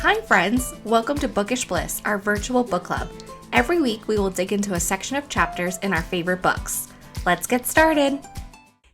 Hi friends, welcome to Bookish Bliss, our virtual book club. Every week we will dig into a section of chapters in our favorite books. Let's get started.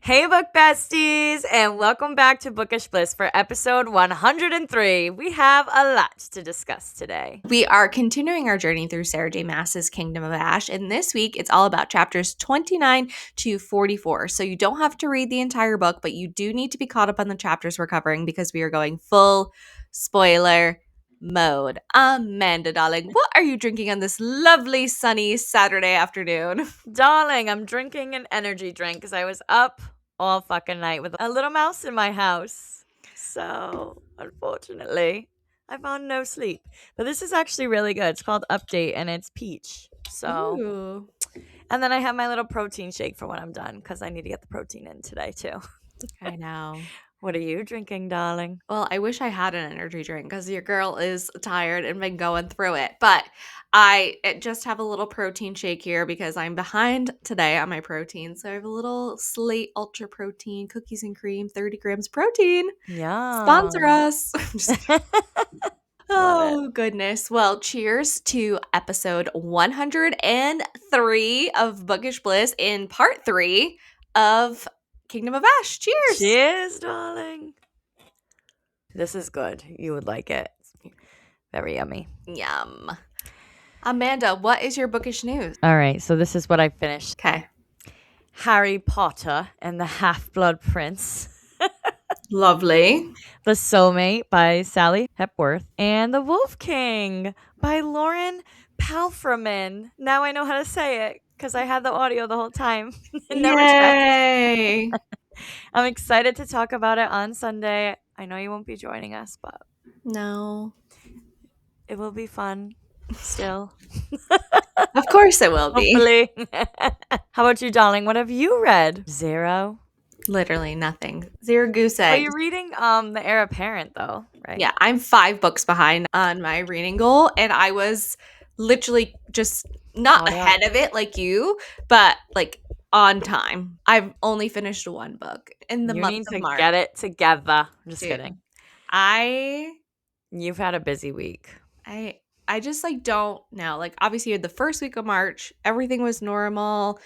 Hey book besties, and welcome back to Bookish Bliss for episode 103. We have a lot to discuss today. We are continuing our journey through Sarah J. Maas's Kingdom of Ash, and this week it's all about chapters 29 to 44. So you don't have to read the entire book, but you do need to be caught up on the chapters we're covering because we are going full spoiler mode. Amanda, darling, what are you drinking on this lovely sunny Saturday afternoon? Darling, I'm drinking an energy drink because I was up all fucking night with a little mouse in my house. So, unfortunately, I found no sleep. But this is actually really good. It's called Update and it's peach. So, Ooh. and then I have my little protein shake for when I'm done because I need to get the protein in today too. I know. What are you drinking, darling? Well, I wish I had an energy drink because your girl is tired and been going through it. But I just have a little protein shake here because I'm behind today on my protein. So I have a little Slate Ultra Protein, cookies and cream, 30 grams protein. Yeah. Sponsor us. Just kidding. Love Oh, goodness. Well, cheers to episode 103 of Bookish Bliss in part 3 of Kingdom of Ash. Cheers. Cheers, darling. This is good. You would like it. Very yummy. Yum. Amanda, what is your bookish news? All right, so this is what I finished. Okay. Harry Potter and the Half-Blood Prince. Lovely. The Soulmate by Sally Hepworth. And The Wolf King by Lauren Palfreman. Now I know how to say it because I had the audio the whole time. Yay. I'm excited to talk about it on Sunday. I know you won't be joining us, but No. it will be fun still. Of course it will be. Hopefully. How about you, darling? What have you read? Zero? Literally nothing. Zero goose Oh, eggs. you're reading The Heir Apparent, though, right? Yeah, I'm 5 books behind on my reading goal, and I was literally just not ahead of it like you, but like on time. I've only finished 1 book in the You month need of to March. get it together. I'm just Dude, kidding. You've had a busy week. I just like don't know. Like obviously the first week of March, everything was normal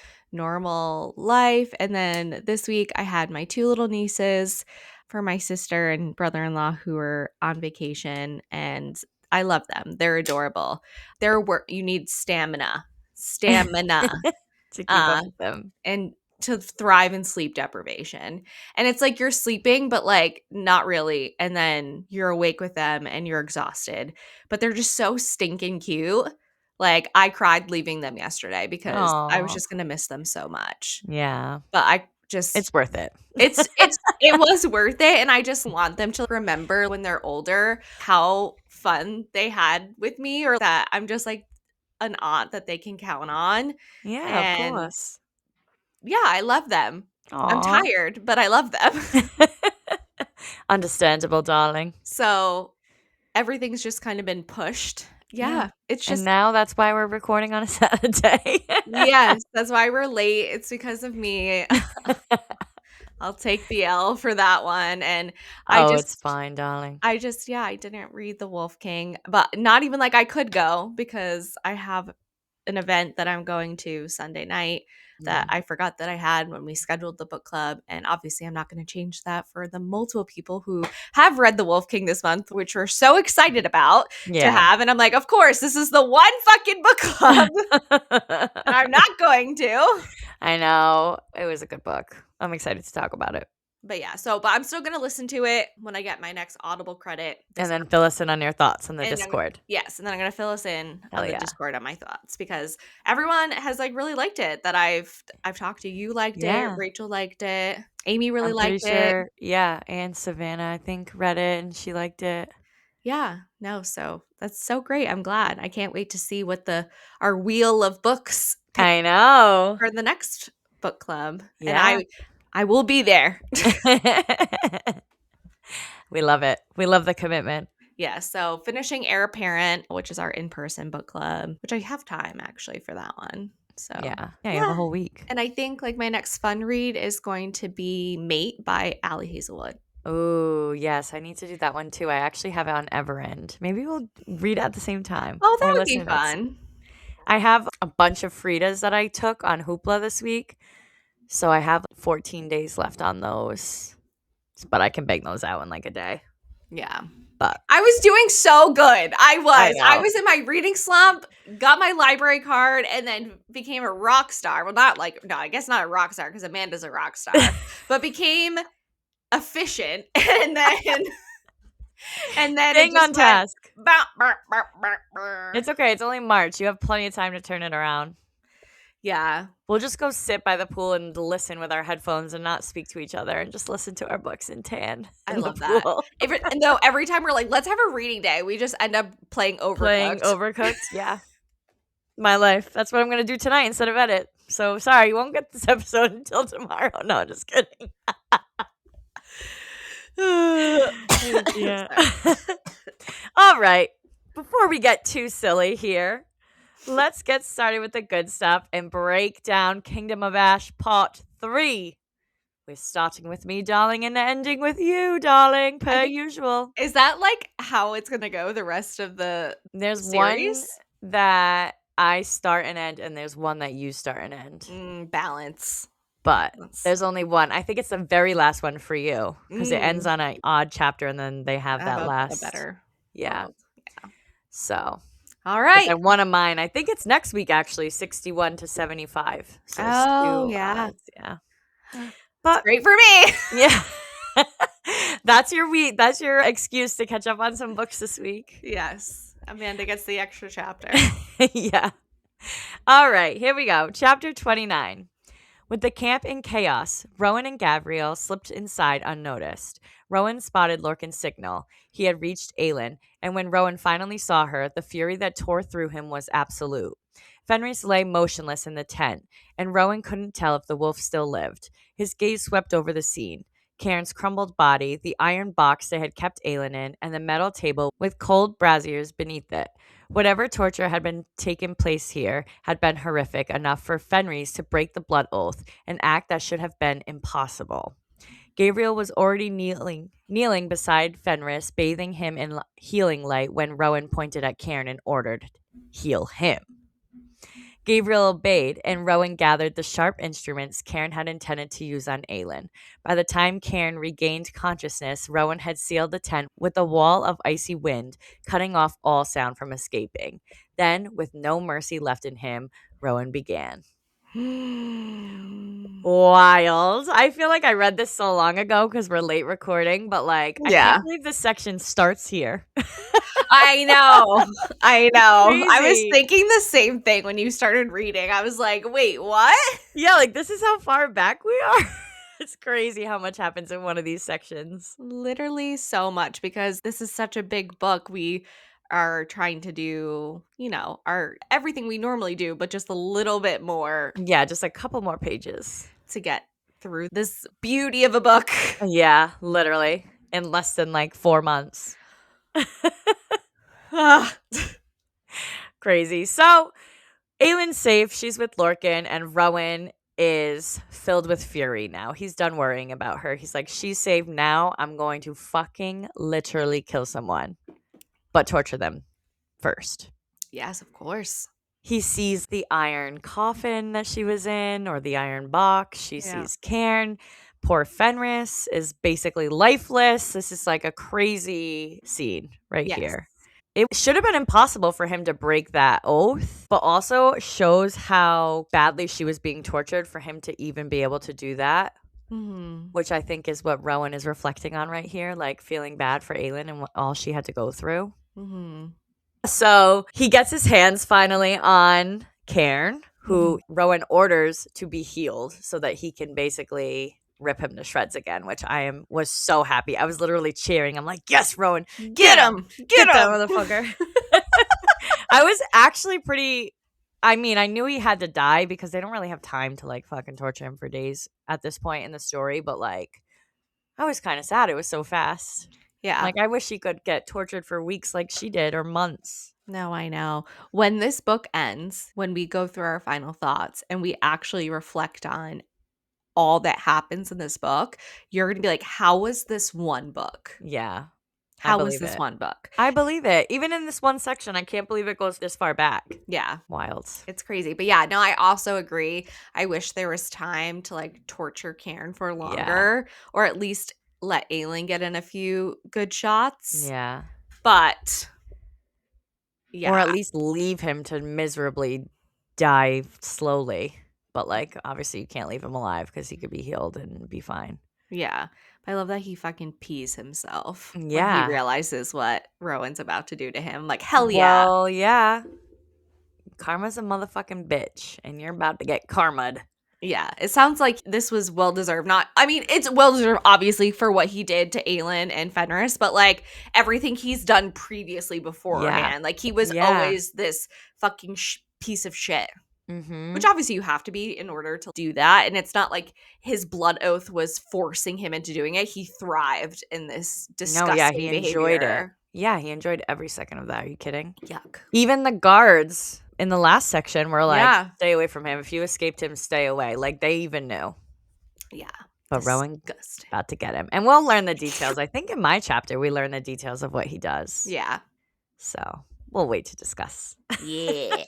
life. And then this week I had my 2 little nieces for my sister and brother-in-law who were on vacation, and I love them. They're adorable. You need stamina To keep up with them. and to thrive in sleep deprivation. And it's like you're sleeping, but like not really. And then you're awake with them and you're exhausted. But they're just so stinking cute. Like I cried leaving them yesterday because I was Aw. just gonna miss them so much. Yeah. But I just It's worth it. it was worth it. And I just want them to remember when they're older how fun they had with me, or that I'm just like an aunt that they can count on. Yeah, And of course. yeah, I love them. I'm Aw. tired, but I love them. Understandable, darling. So everything's just kind of been pushed. Yeah, it's And just, now that's why we're recording on a Saturday. yes, that's why we're late. It's because of me. I'll take the L for that one. And It's fine, darling. I didn't read The Wolf King, but not even like I could go because I have an event that I'm going to Sunday night that I forgot that I had when we scheduled the book club. And obviously I'm not going to change that for the multiple people who have read The Wolf King this month, which we're so excited about to have. And I'm like, of course, this is the one fucking book club. And I'm not going to. I know. It was a good book. I'm excited to talk about it. But yeah, but I'm still going to listen to it when I get my next Audible credit. And then fill us in on your thoughts on the And Discord. Yes, and then I'm going to fill us in Hell on the yeah. Discord on my thoughts because everyone has like really liked it that I've talked to. You liked it, Rachel liked it, Amy really liked it. Yeah, and Savannah, I think, read it and she liked it. Yeah, no, so that's so great. I'm glad. I can't wait to see what our wheel of books I know. for the next book club. Yeah. And I will be there. We love it. We love the commitment. Yeah, so finishing Heir Apparent, which is our in-person book club, which I have time actually for that one. So yeah, you have a whole week. And I think like my next fun read is going to be Mate by Allie Hazelwood. Oh, yes, I need to do that one too. I actually have it on Everend. Maybe we'll read at the same time Oh, that or would be listen to it. fun. I have a bunch of Fritas that I took on Hoopla this week, so I have 14 days left on those. But I can bang those out in like a day. Yeah. But I was doing so good. I I was. I know. was in my reading slump, got my library card, and then became a rock star. Well, not like, no, I guess not a rock star because Amanda's a rock star, but became efficient. And then it Staying just on went, task. bah, bah, bah, bah, bah. It's okay. It's only March. You have plenty of time to turn it around. Yeah. We'll just go sit by the pool and listen with our headphones and not speak to each other and just listen to our books and tan I in the love that. pool. Every time we're like, let's have a reading day, we just end up playing Playing Overcooked. Overcooked. Yeah. My life. That's what I'm going to do tonight instead of edit. So sorry, you won't get this episode until tomorrow. No, just kidding. Yeah. Sorry. All right. Before we get too silly here, let's get started with the good stuff and break down Kingdom of Ash Part 3. We're starting with me, darling, and ending with you, darling, I per think usual. is that like how it's gonna go the rest of the There's one series? that I start and end, and there's one that you start and end. Balance. But Balance. there's only one. I think it's the very last one for you because it ends Mm, on an odd chapter, and then they I have have that a last. better Yeah. world. Yeah. So, All but right. then one of mine, I think it's next week actually, 61 to 75. So there's Oh two yeah. odds. Yeah. It's But great for me. yeah. That's your week. That's your excuse to catch up on some books this week. Yes. Amanda gets the extra chapter. Yeah. All right, here we go. Chapter 29. With the camp in chaos, Rowan and Gabriel slipped inside unnoticed. Rowan spotted Lorcan's signal. He had reached Aelin, and when Rowan finally saw her, the fury that tore through him was absolute. Fenris lay motionless in the tent, and Rowan couldn't tell if the wolf still lived. His gaze swept over the scene. Cairn's crumbled body, the iron box they had kept Aelin in, and the metal table with cold braziers beneath it. Whatever torture had been taking place here had been horrific enough for Fenris to break the blood oath, an act that should have been impossible. Gabriel was already kneeling beside Fenris, bathing him in healing light when Rowan pointed at Cairn and ordered, "Heal him." Gabriel obeyed, and Rowan gathered the sharp instruments Cairn had intended to use on Aelin. By the time Cairn regained consciousness, Rowan had sealed the tent with a wall of icy wind, cutting off all sound from escaping. Then, with no mercy left in him, Rowan began. Wild. I feel like I read this so long ago because we're late recording, but like, I can't Yeah. believe this section starts here. I know. I know. I was Crazy. thinking the same thing when you started reading. I was like, wait, what? Yeah, like this is how far back we are. It's crazy how much happens in one of these sections. Literally so much because this is such a big book. We are trying to do, our everything we normally do, but just a little bit more Yeah, just a couple more pages. to get through this beauty of a book. Yeah, literally. In less than like 4 months. Ah. Crazy. So, Aylin's safe. She's with Lorcan, and Rowan is filled with fury now. He's done worrying about her. He's like, she's safe now. I'm going to fucking literally kill someone, but torture them first. Yes, of course. He sees the iron coffin that she was in, or the iron box. She sees Cairn. Poor Fenris is basically lifeless. This is like a crazy scene right here. It should have been impossible for him to break that oath, but also shows how badly she was being tortured for him to even be able to do that, which I think is what Rowan is reflecting on right here, like feeling bad for Aelin and all she had to go through. So he gets his hands finally on Cairn, who Rowan orders to be healed so that he can basically rip him to shreds again, which was so happy. I was literally cheering. I'm like, yes, Rowan, Get him! Get that him! motherfucker. I was actually I knew he had to die because they don't really have time to like fucking torture him for days at this point in the story, but like I was kind of sad it was so fast. Yeah. Like I wish he could get tortured for weeks like she did or months. No, I know. When this book ends, when we go through our final thoughts and we actually reflect on all that happens in this book, you're going to be like, how was this one book? Yeah. I How was believe this it. one book? I believe it. Even in this one section, I can't believe it goes this far back. Yeah. Wild. It's crazy. But yeah, no, I also agree. I wish there was time to like torture Karen for Yeah. longer or at least let Aelin get in a few good shots. Yeah. But Or yeah, at least leave him to miserably die slowly. But like, obviously, you can't leave him alive because he could be healed and be fine. yeah. I love that he fucking pees himself when he Yeah. realizes what Rowan's about to do to him. Like, hell yeah. Well, yeah. Karma's a motherfucking bitch, and you're about to get karma'd. Yeah, it sounds like this was well deserved. Not, I mean, it's well deserved, obviously, for what he did to Aelin and Fenris, but like everything he's done previously Yeah. beforehand, like he was Yeah. always this fucking piece of shit. Mm-hmm. Which obviously you have to be in order to do that, and it's not like his blood oath was forcing him into doing it. He thrived in this No, yeah, disgusting he enjoyed it. behavior. Yeah, he enjoyed every second of that. Are you kidding? Yuck. Even the guards in the last section were like, Yeah, stay away from him. If you escaped him, stay away. Like, they even knew. yeah, But Rowan disgusting. about to get him. And we'll learn the details. I think in my chapter, we learn the details of what he does. Yeah, So we'll wait to discuss. yeah.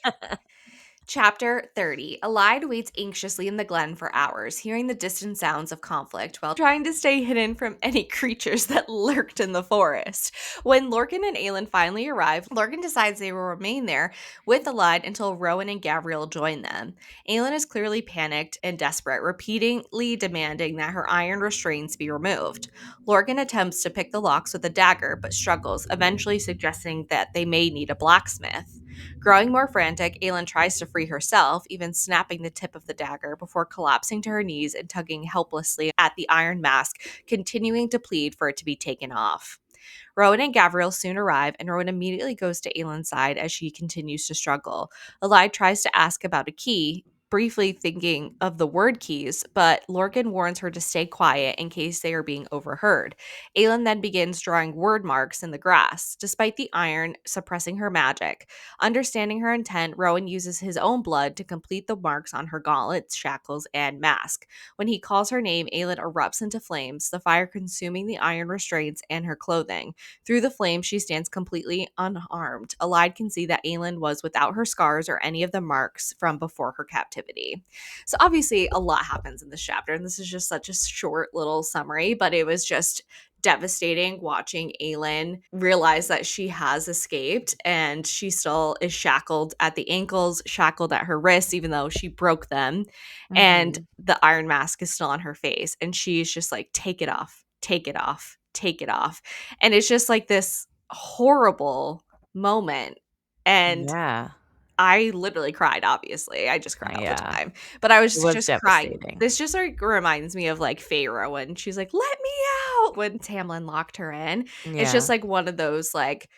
Chapter 30. Alide waits anxiously in the glen for hours, hearing the distant sounds of conflict while trying to stay hidden from any creatures that lurked in the forest. When Lorcan and Aelin finally arrive, Lorcan decides they will remain there with Alide until Rowan and Gabriel join them. Aelin is clearly panicked and desperate, repeatedly demanding that her iron restraints be removed. Lorcan attempts to pick the locks with a dagger, but struggles, eventually suggesting that they may need a blacksmith. Growing more frantic, Aelin tries to free herself, even snapping the tip of the dagger before collapsing to her knees and tugging helplessly at the iron mask, continuing to plead for it to be taken off. Rowan and Gavriel soon arrive, and Rowan immediately goes to Aelin's side as she continues to struggle. Alide tries to ask about a key, briefly thinking of the word keys, but Lorcan warns her to stay quiet in case they are being overheard. Aelin then begins drawing word marks in the grass, despite the iron suppressing her magic. Understanding her intent, Rowan uses his own blood to complete the marks on her gauntlets, shackles, and mask. When he calls her name, Aelin erupts into flames, the fire consuming the iron restraints and her clothing. Through the flames, she stands completely unharmed. Alide can see that Aelin was without her scars or any of the marks from before her captivity. So obviously, a lot happens in this chapter, and this is just such a short little summary, but it was just devastating watching Aelin realize that she has escaped and she still is shackled at the ankles, shackled at her wrists, even though she broke them. And Mm-hmm. the iron mask is still on her face. And she's just like, take it off, take it off, take it off. And it's just like this horrible moment. And Yeah. I literally cried, obviously. I just cry all the Yeah. time. But I It was was just crying. devastating. This just like reminds me of like Pharaoh when she's like, let me out when Tamlin locked her in. It's just Yeah. like one of those like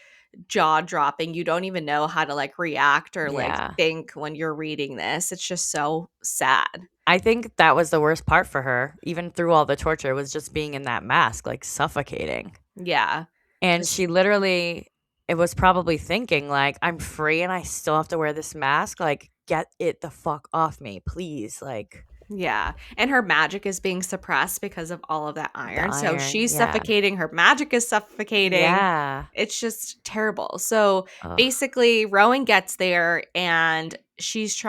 jaw dropping. You don't even know how to like react or like Yeah. think when you're reading this. It's just so sad. I think that was the worst part for her, even through all the torture, was just being in that mask, like suffocating. Yeah. And Just she literally, it was probably thinking, like, I'm free and I still have to wear this mask. Like, get it the fuck off me, please. Like, yeah. And her magic is being suppressed because of all of that the iron. So iron. she's Yeah. suffocating, her magic is suffocating. Yeah. It's just terrible. So Ugh. basically, Rowan gets there and she's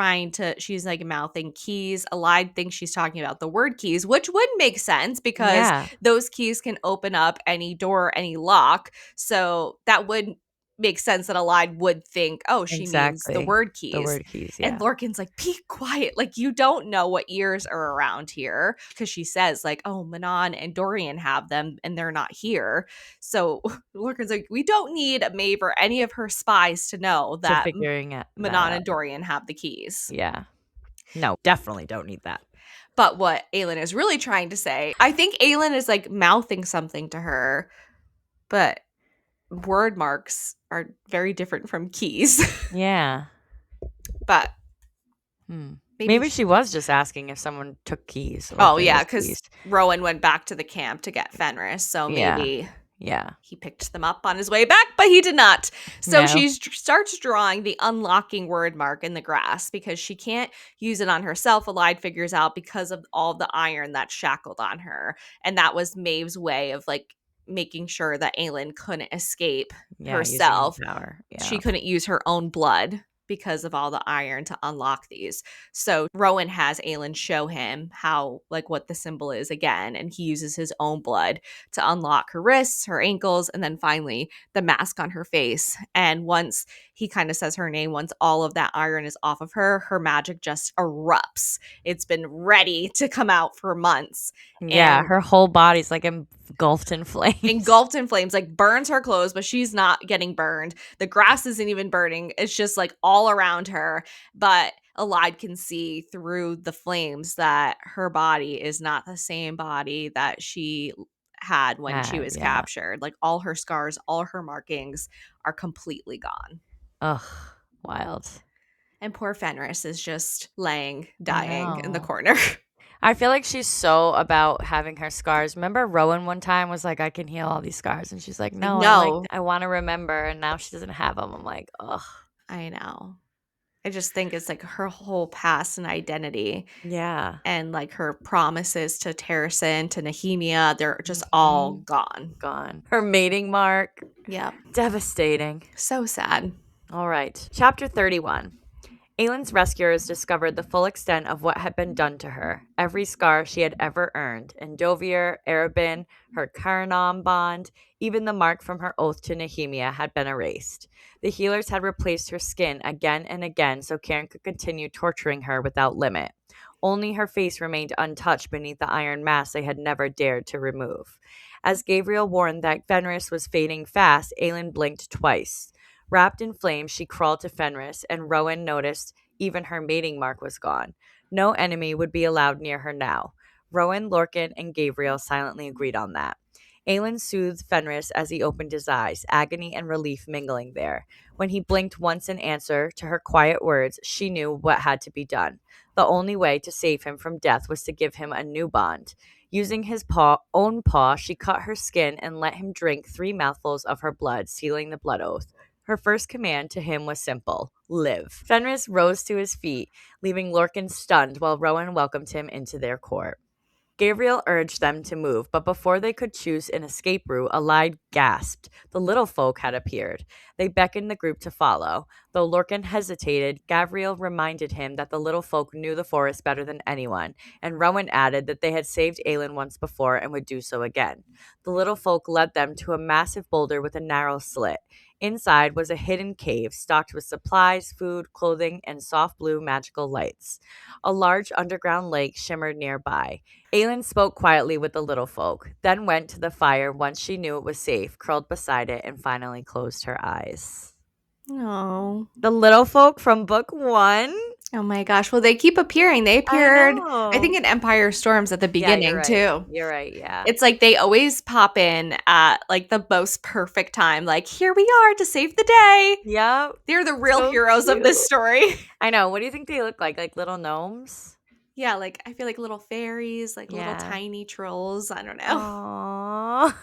like mouthing keys. Alide thinks she's talking about the word keys, which would make sense because Yeah. those keys can open up any door, any lock. So that would make sense that Alide would think, oh, she means the Exactly. word The keys. word keys. And Yeah. Lorcan's like, be quiet. Like, you don't know what ears are around here. Because she says, like, oh, Manon and Dorian have them and they're not here. So Lorcan's like, we don't need Maeve or any of her spies to know To that figuring that Manon out. and Dorian have the keys. Yeah. No, definitely don't need that. But what Aelin is really trying to say, I think Aelin is like mouthing something to her, but word marks are very different from keys. Yeah. But Hmm. maybe Maybe she was just asking if someone took keys or if oh there yeah, was because keys. Rowan went back to the camp to get Fenris, so Yeah. maybe Yeah. He picked them up on his way back, but he did not. So No. she starts drawing the unlocking word mark in the grass because she can't use it on herself, Alide figures out, because of all the iron that's shackled on her. And that was Maeve's way of like making sure that Aelin couldn't escape Yeah, using her herself. power. She Yeah. couldn't use her own blood because of all the iron to unlock these. So Rowan has Aelin show him how, like, what the symbol is again, and he uses his own blood to unlock her wrists, her ankles, and then finally the mask on her face. And once he kind of says her name, once all of that iron is off of her, her magic just erupts. It's been ready to come out for months. Yeah, And her whole body's like engulfed in flames. engulfed in flames, like burns her clothes, but she's not getting burned. The grass isn't even burning. It's just like all around her. But Alide can see through the flames that her body is not the same body that she had when she was Yeah. captured. Like all her scars, all her markings are completely gone. Ugh, wild. And poor Fenris is just laying, I dying in the know. corner. I feel like she's so about having her scars. Remember Rowan one time was like, I can heal all these scars. And she's like, Like, no, no, I want to remember. And now she doesn't have them. I'm like, ugh. I know. I just think it's like her whole past and identity Yeah. and like her promises to Terrasen, to Nehemia, they're just all Mhm. gone. Gone. Her mating mark. Yep. Devastating. So sad. All right. Chapter 31. Aylin's rescuers discovered the full extent of what had been done to her, every scar she had ever earned, Endovier, Erebin, her Karnam bond, even the mark from her oath to Nehemia had been erased. The healers had replaced her skin again and again so Cairn could continue torturing her without limit. Only her face remained untouched beneath the iron mask they had never dared to remove. As Gabriel warned that Fenris was fading fast, Aylin blinked twice. Wrapped in flames, she crawled to Fenris, and Rowan noticed even her mating mark was gone. No enemy would be allowed near her now. Rowan, Lorcan, and Gabriel silently agreed on that. Aelin soothed Fenris as he opened his eyes, agony and relief mingling there. When he blinked once in answer to her quiet words, she knew what had to be done. The only way to save him from death was to give him a new bond. Using his own paw, she cut her skin and let him drink 3 mouthfuls of her blood, sealing the blood oath. Her first command to him was simple: live. Fenris rose to his feet, leaving Lorcan stunned while Rowan welcomed him into their court. Gabriel urged them to move, but before they could choose an escape route, Alide gasped. The little folk had appeared. They beckoned the group to follow. Though Lorcan hesitated, Gabriel reminded him that the little folk knew the forest better than anyone, and Rowan added that they had saved Aelin once before and would do so again. The little folk led them to a massive boulder with a narrow slit. Inside was a hidden cave stocked with supplies, food, clothing, and soft blue magical lights. A large underground lake shimmered nearby. Aelin spoke quietly with the little folk, then went to the fire once she knew it was safe, curled beside it, and finally closed her eyes. Oh. The little folk from book 1. Oh my gosh. Well, they keep appearing. They I appeared, I know. think, in Empire Storms at the Yeah, you're beginning, right. too. You're right, yeah. It's like they always pop in at like the most perfect time. Like, here we are to save the day. Yep. They're the real So heroes of this cute. story. I know. What do you think they look like? Like little gnomes? Yeah, like I feel like little fairies, like little Yeah. tiny trolls. I don't know. Aww.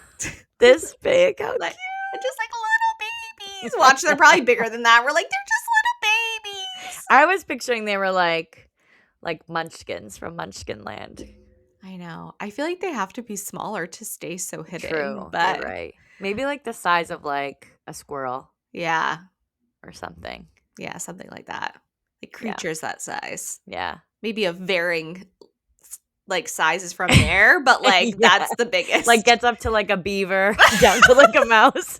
This big. How Like, cute. just like little babies. Watch, they're probably bigger than that. We're like, they're just little babies. I was picturing they were like munchkins from Munchkin Land. I know. I feel like they have to be smaller to stay so hidden. True. You're But right. Maybe like the size of like a squirrel yeah. or something. Yeah, something like that. Like Yeah. creatures that size. Yeah. Maybe of varying like sizes from there, but like Yeah. that's the biggest. Like gets up to like a beaver down to like a mouse.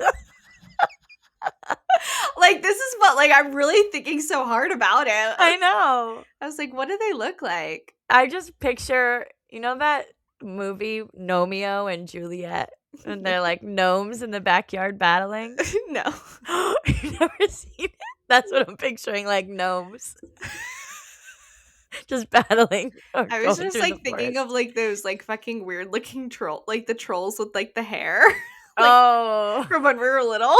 Like this is what like I'm really thinking so hard about it. I know. I was like, what do they look like? I just picture, you know that movie Gnomeo and Juliet? And they're like gnomes in the backyard battling. No. You've never seen it? That's what I'm picturing, like gnomes. Just battling. I was just like thinking of like those like fucking weird looking troll, like the trolls with like the hair. Like, from when we were little.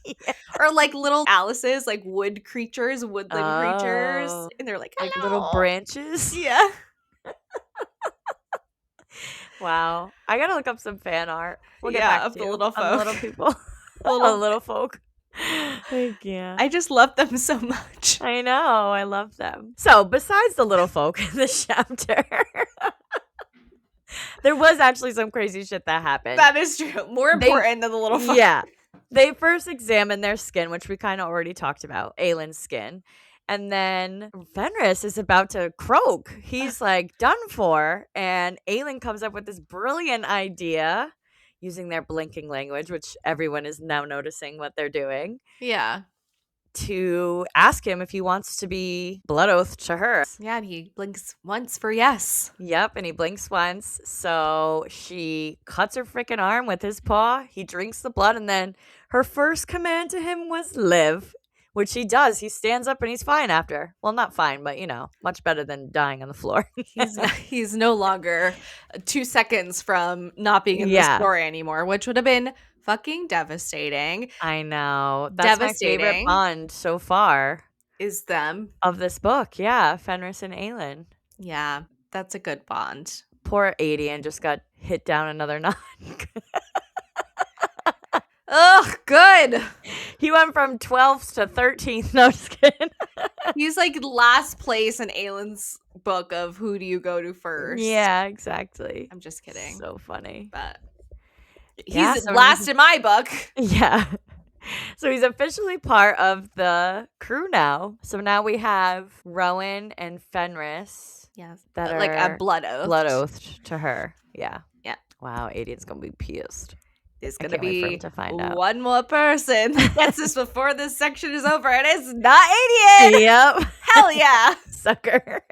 Yeah. Or like little Alice's, like wood creatures, woodland creatures. And they're like, hello. Like little branches. Yeah. Wow. I gotta look up some fan art. We'll get Yeah, back of to the you little on the folk. little people. The The little little folk. Heck yeah. I just love them so much. I know. I love them. So, besides the little folk in this chapter, there was actually some crazy shit that happened. That is true. More They important than the little folk. Yeah. They first examine their skin, which we kinda already talked about, Aylin's skin, and then Fenris is about to croak. He's, like, done for, and Aylin comes up with this brilliant idea using their blinking language, which everyone is now noticing what they're doing, Yeah. to ask him if he wants to be blood oathed to her. Yeah, and he blinks once for yes. Yep, and he blinks once. So she cuts her freaking arm with his paw. He drinks the blood, and then her first command to him was live, which he does. He stands up and he's fine after. Well, not fine, but much better than dying on the floor. He's no longer 2 seconds from not being in the Yeah, story anymore, which would have been fucking devastating. I know. That's my favorite Devastating bond so far is them. of this book. Yeah, Fenris and Aelin. Yeah, that's a good bond. Poor Adian just got hit down another notch. Ugh, good. He went from 12th to 13th. No, just kidding. He's like last place in Aylin's book of who do you go to first. Yeah, exactly. I'm just kidding. So funny. But Yeah, he's so last in my book. Yeah. So he's officially part of the crew now. So now we have Rowan and Fenris Yes. that are Like a blood oath. blood oathed to her. Yeah. Yeah. Wow, Adian's gonna be pissed. There's I going to can't wait for him be to find out. one more person that gets this before this section is over, and it's not Adian. Yep. Hell yeah. Sucker.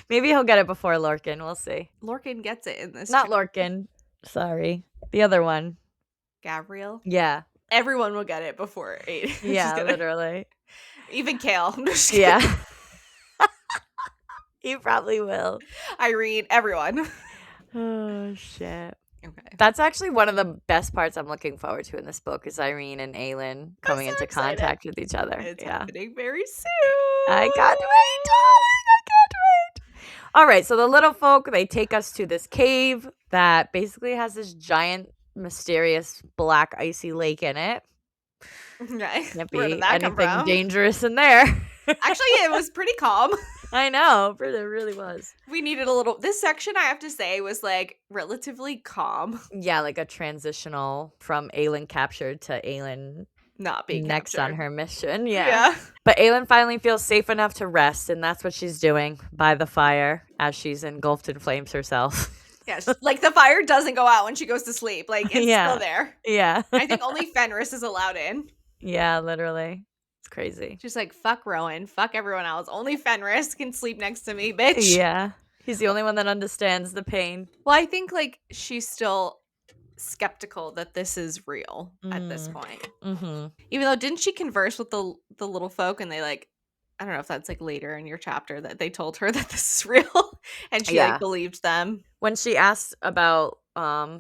Maybe he'll get it before Lorcan. We'll see. Lorcan gets it in this. Not Lorcan. Sorry. The other one. Gabriel. Yeah. Everyone will get it before 8. Yeah, literally. Even Kale. I'm just kidding. Yeah. He probably will. Irene, everyone. Oh, shit. Okay. That's actually one of the best parts I'm looking forward to in this book is Irene and Aelin coming so into excited. contact with each other. It's Yeah. happening very soon. I can't wait, darling. I can't wait. All right, so the little folk, they take us to this cave that basically has this giant, mysterious, black, icy lake in it. Okay. Can't Where be did that come anything from? dangerous in there. Actually, it was pretty calm. I know. It really was. We needed a little. This section, I have to say, was like relatively calm. Yeah, like a transitional from Aelin captured to Aelin Not being next captured. on her mission. Yeah. Yeah. But Aelin finally feels safe enough to rest, and that's what she's doing by the fire as she's engulfed in flames herself. Yeah. Like the fire doesn't go out when she goes to sleep. Like it's Yeah. still there. Yeah. I think only Fenris is allowed in. Yeah, literally. It's crazy. She's like, fuck Rowan. Fuck everyone else. Only Fenris can sleep next to me, bitch. Yeah. He's the only one that understands the pain. Well, I think like she's still skeptical that this is real at this point. Mm-hmm. Even though didn't she converse with the little folk and they like I don't know if that's like later in your chapter that they told her that this is real and she like believed them. When she asked about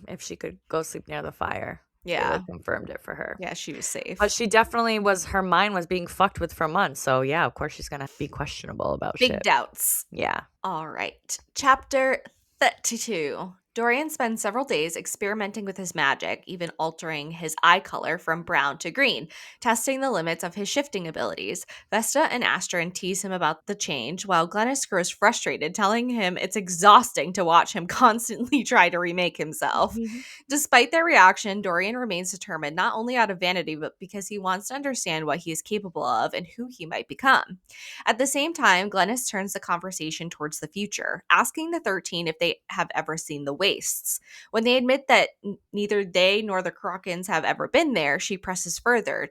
if she could go sleep near the fire. Yeah. They, like, confirmed it for her. Yeah, she was safe. But she definitely her mind was being fucked with for months. So yeah, of course she's gonna be questionable about Big shit. doubts. Yeah. All right. Chapter 32. Dorian spends several days experimenting with his magic, even altering his eye color from brown to green, testing the limits of his shifting abilities. Vesta and Astrid tease him about the change, while Glennis grows frustrated, telling him it's exhausting to watch him constantly try to remake himself. Despite their reaction, Dorian remains determined not only out of vanity, but because he wants to understand what he is capable of and who he might become. At the same time, Glennis turns the conversation towards the future, asking the 13 if they have ever seen the wastes. When they admit that neither they nor the Krakens have ever been there, she presses further,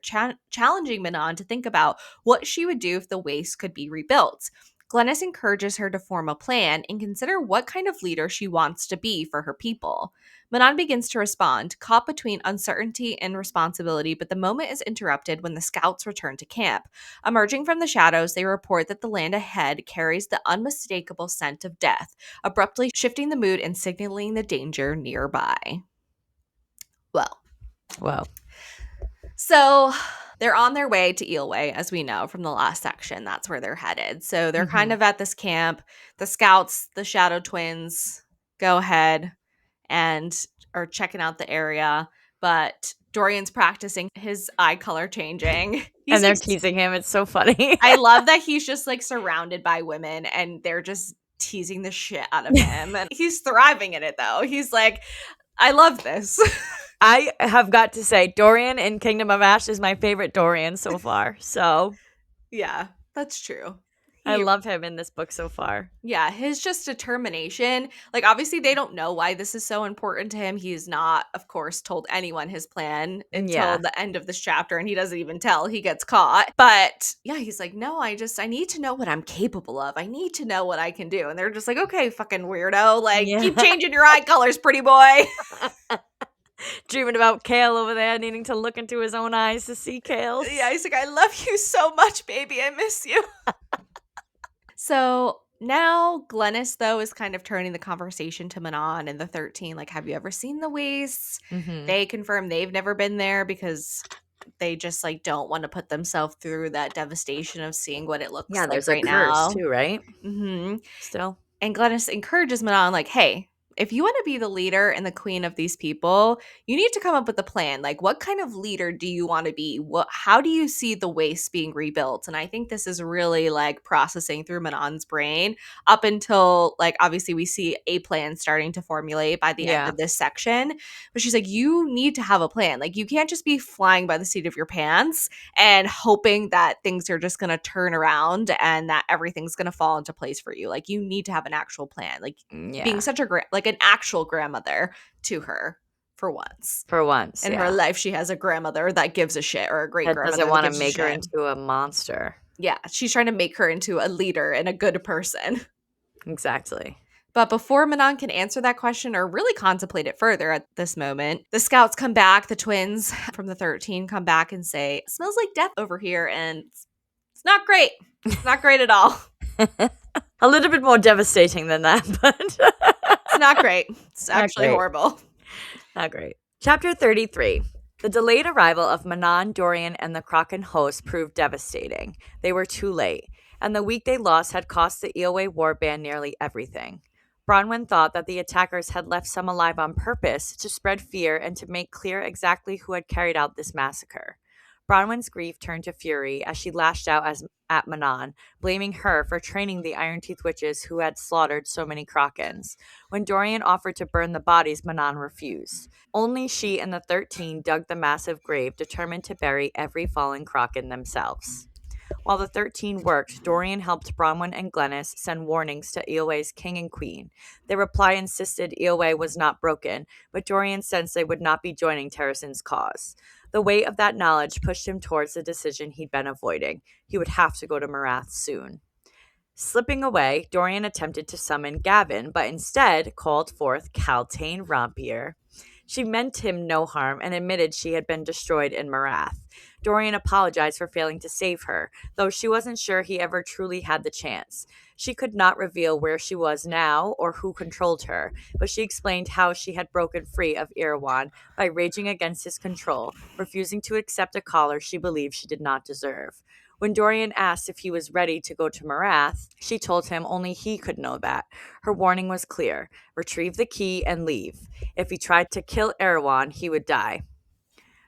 challenging Manon to think about what she would do if the wastes could be rebuilt. Glennis encourages her to form a plan and consider what kind of leader she wants to be for her people. Manon begins to respond, caught between uncertainty and responsibility, but the moment is interrupted when the scouts return to camp. Emerging from the shadows, they report that the land ahead carries the unmistakable scent of death, abruptly shifting the mood and signaling the danger nearby. Well. So they're on their way to Eelway, as we know from the last section. That's where they're headed. So they're kind of at this camp. The scouts, the Shadow Twins, go ahead and are checking out the area. But Dorian's practicing his eye color changing. He's And they're like, teasing him. It's so funny. I love that he's just like surrounded by women and they're just teasing the shit out of him. And he's thriving in it though. He's like, I love this. I have got to say, Dorian in Kingdom of Ash is my favorite Dorian so far. So Yeah, that's true. I love him in this book so far. Yeah, his just determination. Like, obviously, they don't know why this is so important to him. He's not, of course, told anyone his plan until Yeah. the end of this chapter, and he doesn't even tell. He gets caught. But yeah, he's like, no, I need to know what I'm capable of. I need to know what I can do. And they're just like, okay, fucking weirdo. Like, keep Yeah. changing your eye colors, pretty boy. Dreaming about Kale over there, needing to look into his own eyes to see Kale's. Yeah, he's like, I love you so much, baby. I miss you. So now Glennis, though, is kind of turning the conversation to Manon and the 13. Like, have you ever seen the Wastes? Mm-hmm. They confirm they've never been there because they just like don't want to put themselves through that devastation of seeing what it looks Yeah, like there's right a curse now. too, right? Mm-hmm. Still. And Glennis encourages Manon, like, hey, if you want to be the leader and the queen of these people, you need to come up with a plan. Like, what kind of leader do you want to be? How do you see the waste being rebuilt? And I think this is really like processing through Manon's brain up until like obviously we see a plan starting to formulate by the end Yeah. of this section. But she's like, you need to have a plan. Like, you can't just be flying by the seat of your pants and hoping that things are just going to turn around and that everything's going to fall into place for you. Like, you need to have an actual plan. Like, Yeah. being such a like an actual grandmother to her for once. For once. In yeah. her life, she has a grandmother that gives a shit, or a great That grandmother doesn't that want to gives a make her shit. into a monster. Yeah, she's trying to make her into a leader and a good person. Exactly. But before Manon can answer that question or really contemplate it further at this moment, the scouts come back, the twins from the 13 come back and say, it smells like death over here, and it's not great. It's not great at all. A little bit more devastating than that, but it's not great. It's actually great. horrible. Not great. Chapter 33. The delayed arrival of Manon, Dorian, and the Kraken host proved devastating. They were too late, and the week they lost had cost the EOA warband nearly everything. Bronwyn thought that the attackers had left some alive on purpose to spread fear and to make clear exactly who had carried out this massacre. Bronwyn's grief turned to fury as she lashed out at Manon, blaming her for training the Iron Teeth witches who had slaughtered so many Krakens. When Dorian offered to burn the bodies, Manon refused. Only she and the 13 dug the massive grave, determined to bury every fallen Kraken themselves. While the 13 worked, Dorian helped Bronwyn and Glennis send warnings to EOA's king and queen. Their reply insisted EOA was not broken, but Dorian sensed they would not be joining Terrason's cause. The weight of that knowledge pushed him towards the decision he'd been avoiding. He would have to go to Marath soon. Slipping away, Dorian attempted to summon Gavin, but instead called forth Caltaine Rompier. She meant him no harm and admitted she had been destroyed in Marath. Dorian apologized for failing to save her, though she wasn't sure he ever truly had the chance. She could not reveal where she was now or who controlled her, but she explained how she had broken free of Erewhon by raging against his control, refusing to accept a collar she believed she did not deserve. When Dorian asked if he was ready to go to Marath, she told him only he could know that. Her warning was clear: retrieve the key and leave. If he tried to kill Erewhon, he would die.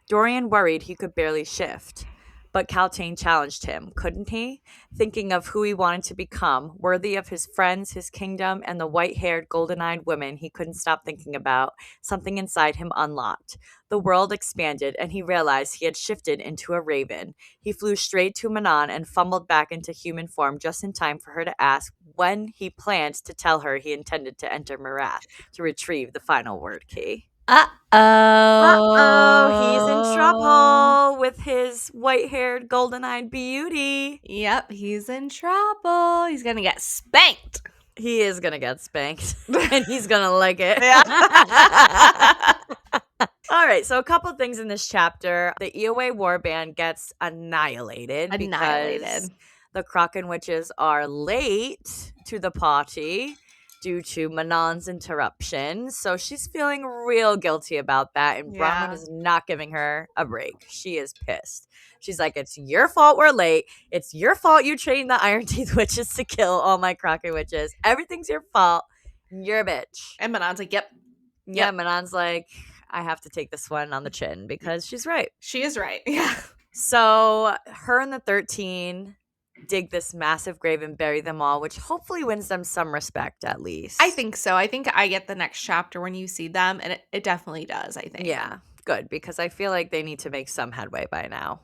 Dorian worried he could barely shift. But Caltaine challenged him, couldn't he? Thinking of who he wanted to become, worthy of his friends, his kingdom, and the white-haired, golden-eyed women he couldn't stop thinking about, something inside him unlocked. The world expanded, and he realized he had shifted into a raven. He flew straight to Manon and fumbled back into human form just in time for her to ask when he planned to tell her he intended to enter Marath to retrieve the final word key. He's in trouble with his white-haired, golden-eyed beauty. Yep, he's in trouble. He's gonna get spanked. He is gonna get spanked, and he's gonna like it. Yeah. All right, so a couple things in this chapter. The EOA warband gets annihilated because the Kraken witches are late to the party due to Manon's interruption. So she's feeling real guilty about that, and Bronwyn is not giving her a break. She is pissed. She's like, it's your fault we're late. It's your fault you trained the Iron Teeth witches to kill all my Kraken witches. Everything's your fault. You're a bitch. And Manon's like, yep, Yeah, yep. Manon's like, I have to take this one on the chin because she's right. She is right. Yeah. So her and the 13 dig this massive grave and bury them all, which hopefully wins them some respect at least. I think so. I think I get the next chapter when you see them, and it definitely does, I think. Yeah, good, because I feel like they need to make some headway by now.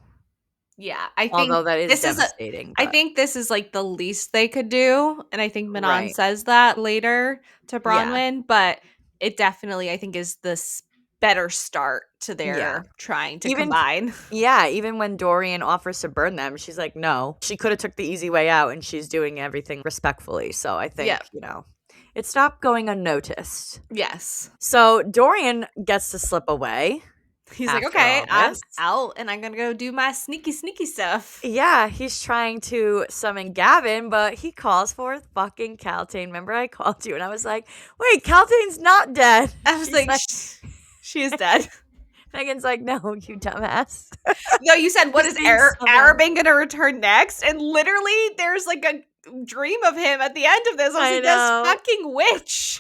Yeah, I think Although that is this is devastating. I But think this is like the least they could do, and I think Manon right. says that later to Yeah. Bronwyn, but it definitely I think is this better start to Yeah. their trying to Even combine. Yeah, even when Dorian offers to burn them, she's like, no. She could have took the easy way out, and she's doing everything respectfully. So I think, Yep. it stopped going unnoticed. Yes. So Dorian gets to slip away He's like, after "Okay, all I'm this. out and I'm going to go do my sneaky stuff." Yeah, he's trying to summon Gavin, but he calls forth fucking Caltaine. Remember I called you and I was like, wait, Caltaine's not dead. I was She's like, like, she is dead. Megan's like, no, you dumbass. No, you said, what He's is being summoned. Arabin going to return next? And literally, there's like a dream of him at the end of this. I was I like, this know. fucking witch.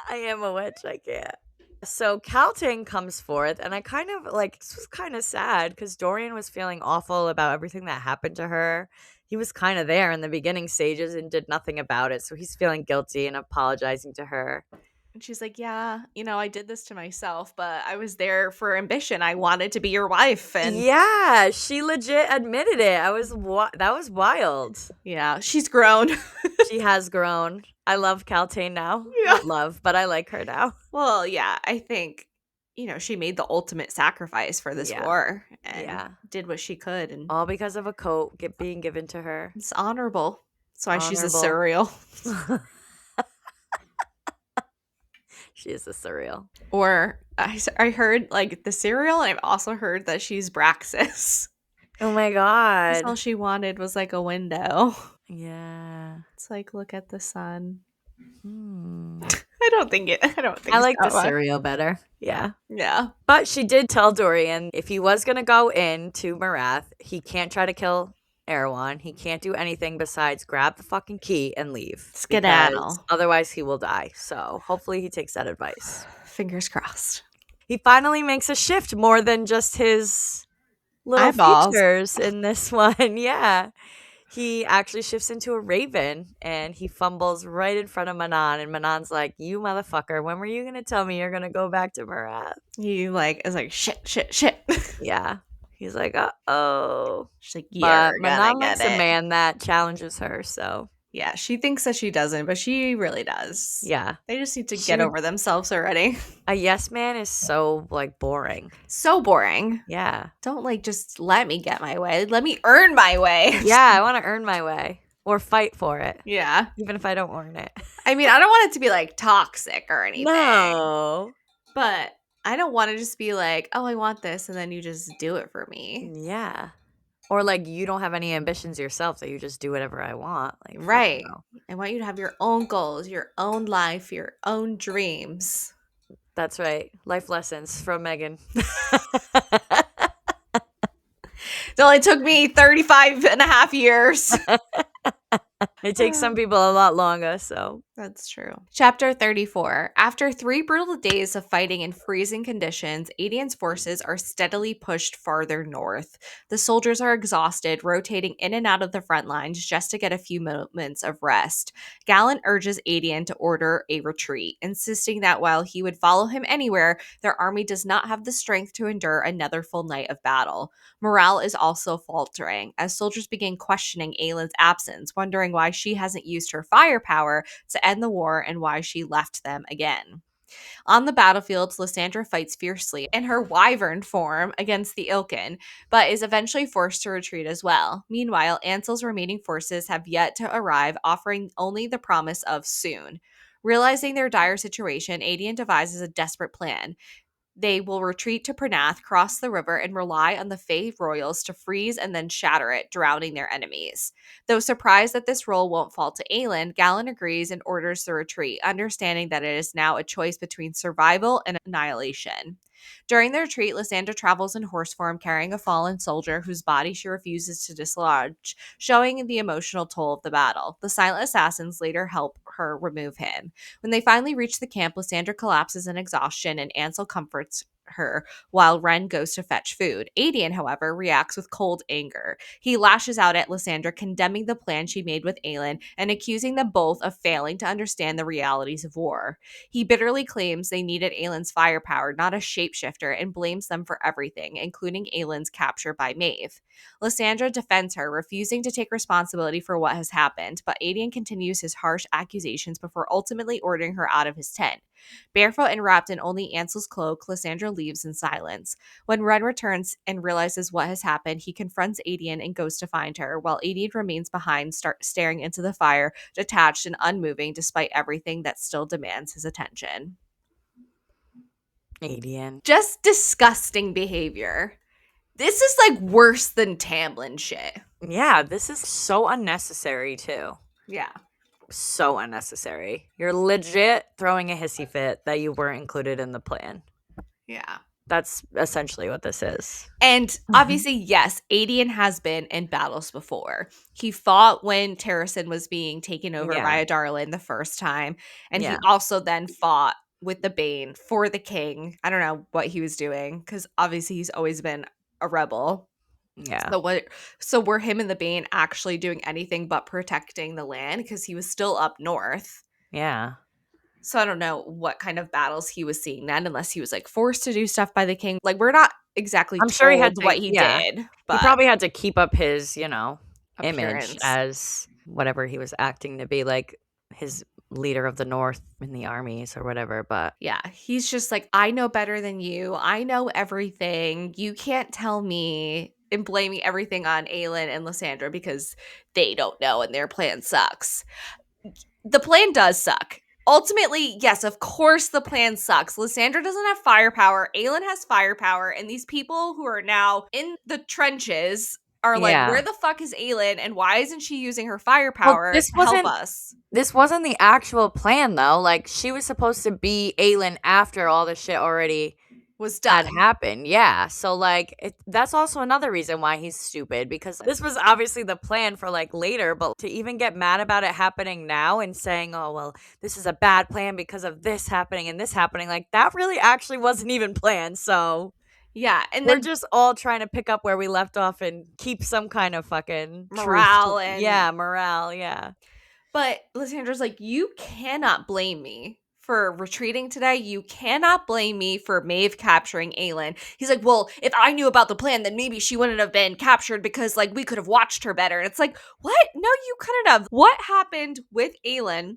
I am a witch. I can't. So Caltaine comes forth, and I kind of like this was kind of sad because Dorian was feeling awful about everything that happened to her. He was kind of there in the beginning stages and did nothing about it. So he's feeling guilty and apologizing to her. And she's like, yeah, I did this to myself, but I was there for ambition. I wanted to be your wife. And Yeah, she legit admitted it. That was wild. yeah, she's grown. She has grown. I love Caltaine now. Yeah. Not love, but I like her now. Well, yeah, I think, she made the ultimate sacrifice for this war and did what she could. And All because of a coat being given to her. it's honorable. That's why she's a Honorable. surreal. She is a surreal. Or I heard like the cereal, and I've also heard that she's Braxis. Oh my That's god. all she wanted was like a window. Yeah. It's like, look at the sun. Hmm. I don't think I like the so much. cereal better. Yeah. Yeah. But she did tell Dorian if he was going to go into Marath, he can't try to kill Erewhon. He can't do anything besides grab the fucking key and leave. Skedaddle. Because otherwise he will die. So hopefully he takes that advice. Fingers crossed. He finally makes a shift more than just his little Eyeballs. features in this one. Yeah. He actually shifts into a raven and he fumbles right in front of Manon. And Manon's like, you motherfucker, when were you going to tell me you're going to go back to Marath? He is like, shit. Yeah. He's like, uh-oh. She's like, But you're gonna Manon get likes a it. man that challenges her, so. Yeah, she thinks that she doesn't, but she really does. Yeah. They just need to get over themselves already. A yes man is so, boring. So boring. Yeah. Don't, just let me get my way. Let me earn my way. Yeah, I want to earn my way. Or fight for it. Yeah. Even if I don't earn it. I mean, I don't want it to be, toxic or anything. No. But I don't want to just be like, oh, I want this, and then you just do it for me. Yeah. Or, you don't have any ambitions yourself, that you just do whatever I want. Right. No. I want you to have your own goals, your own life, your own dreams. That's right. Life lessons from Megan. It only took me 35 and a half years. It takes some people a lot longer, so. That's true. Chapter 34. After 3 brutal days of fighting in freezing conditions, Adian's forces are steadily pushed farther north. The soldiers are exhausted, rotating in and out of the front lines just to get a few moments of rest. Galen urges Adian to order a retreat, insisting that while he would follow him anywhere, their army does not have the strength to endure another full night of battle. Morale is also faltering, as soldiers begin questioning Aylin's absence, wondering why she hasn't used her firepower to end the war and why she left them again. On the battlefield, Lysandra fights fiercely in her wyvern form against the Ilkin, but is eventually forced to retreat as well. Meanwhile, Ansel's remaining forces have yet to arrive, offering only the promise of soon. Realizing their dire situation, Adian devises a desperate plan. They will retreat to Pranath, cross the river, and rely on the Fae royals to freeze and then shatter it, drowning their enemies. Though surprised that this role won't fall to Aelin, Galen agrees and orders the retreat, understanding that it is now a choice between survival and annihilation. During the retreat, Lysandra travels in horse form, carrying a fallen soldier whose body she refuses to dislodge, showing the emotional toll of the battle. The silent assassins later help her remove him. When they finally reach the camp, Lysandra collapses in exhaustion and Ansel comforts her while Ren goes to fetch food. Adian, however, reacts with cold anger. He lashes out at Lysandra, condemning the plan she made with Aelin and accusing them both of failing to understand the realities of war. He bitterly claims they needed Aelin's firepower, not a shapeshifter, and blames them for everything, including Aelin's capture by Maeve. Lysandra defends her, refusing to take responsibility for what has happened, but Adian continues his harsh accusations before ultimately ordering her out of his tent. Barefoot and wrapped in only Ansel's cloak, Lysandra leaves in silence. When Ren returns and realizes what has happened, he confronts Adian and goes to find her, while Adian remains behind, staring into the fire, detached and unmoving despite everything that still demands his attention. Adian. Just disgusting behavior. This is like worse than Tamlin shit. Yeah, this is so unnecessary too. Yeah. So unnecessary. You're legit throwing a hissy fit that you weren't included in the plan. Yeah. That's essentially what this is. And obviously, yes, Adian has been in battles before. He fought when Terrasen was being taken over by Adarlan the first time. And he also then fought with the Bane for the king. I don't know what he was doing because obviously he's always been a rebel. Yeah. So were him and the Bane actually doing anything but protecting the land because he was still up north? Yeah. So I don't know what kind of battles he was seeing then, unless he was like forced to do stuff by the king. Like we're not exactly I'm sure he had told to, what he did, but he probably had to keep up his, image appearance. as whatever he was acting to be, like his leader of the North in the armies or whatever. But yeah, he's just like, I know better than you. I know everything. You can't tell me and blaming everything on Aelin and Lysandra because they don't know and their plan sucks. The plan does suck. Ultimately, yes, of course the plan sucks. Lysandra doesn't have firepower. Aelin has firepower. And these people who are now in the trenches are like, where the fuck is Aelin? And why isn't she using her firepower to help us? This wasn't the actual plan, though. Like, she was supposed to be Aelin after all this shit already was done. had happened. Yeah. So, like, that's also another reason why he's stupid, because this was obviously the plan for, like, later, but to even get mad about it happening now and saying, oh, well, this is a bad plan because of this happening and this happening, like, that really actually wasn't even planned. So, yeah, and we're then just all trying to pick up where we left off and keep some kind of fucking morale truth. Morale, yeah. But Lysandra's like, you cannot blame me for retreating today. You cannot blame me for Maeve capturing Aelin. He's like, well, if I knew about the plan, then maybe she wouldn't have been captured because, like, we could have watched her better. And it's like, what? No, you couldn't have. What happened with Aelin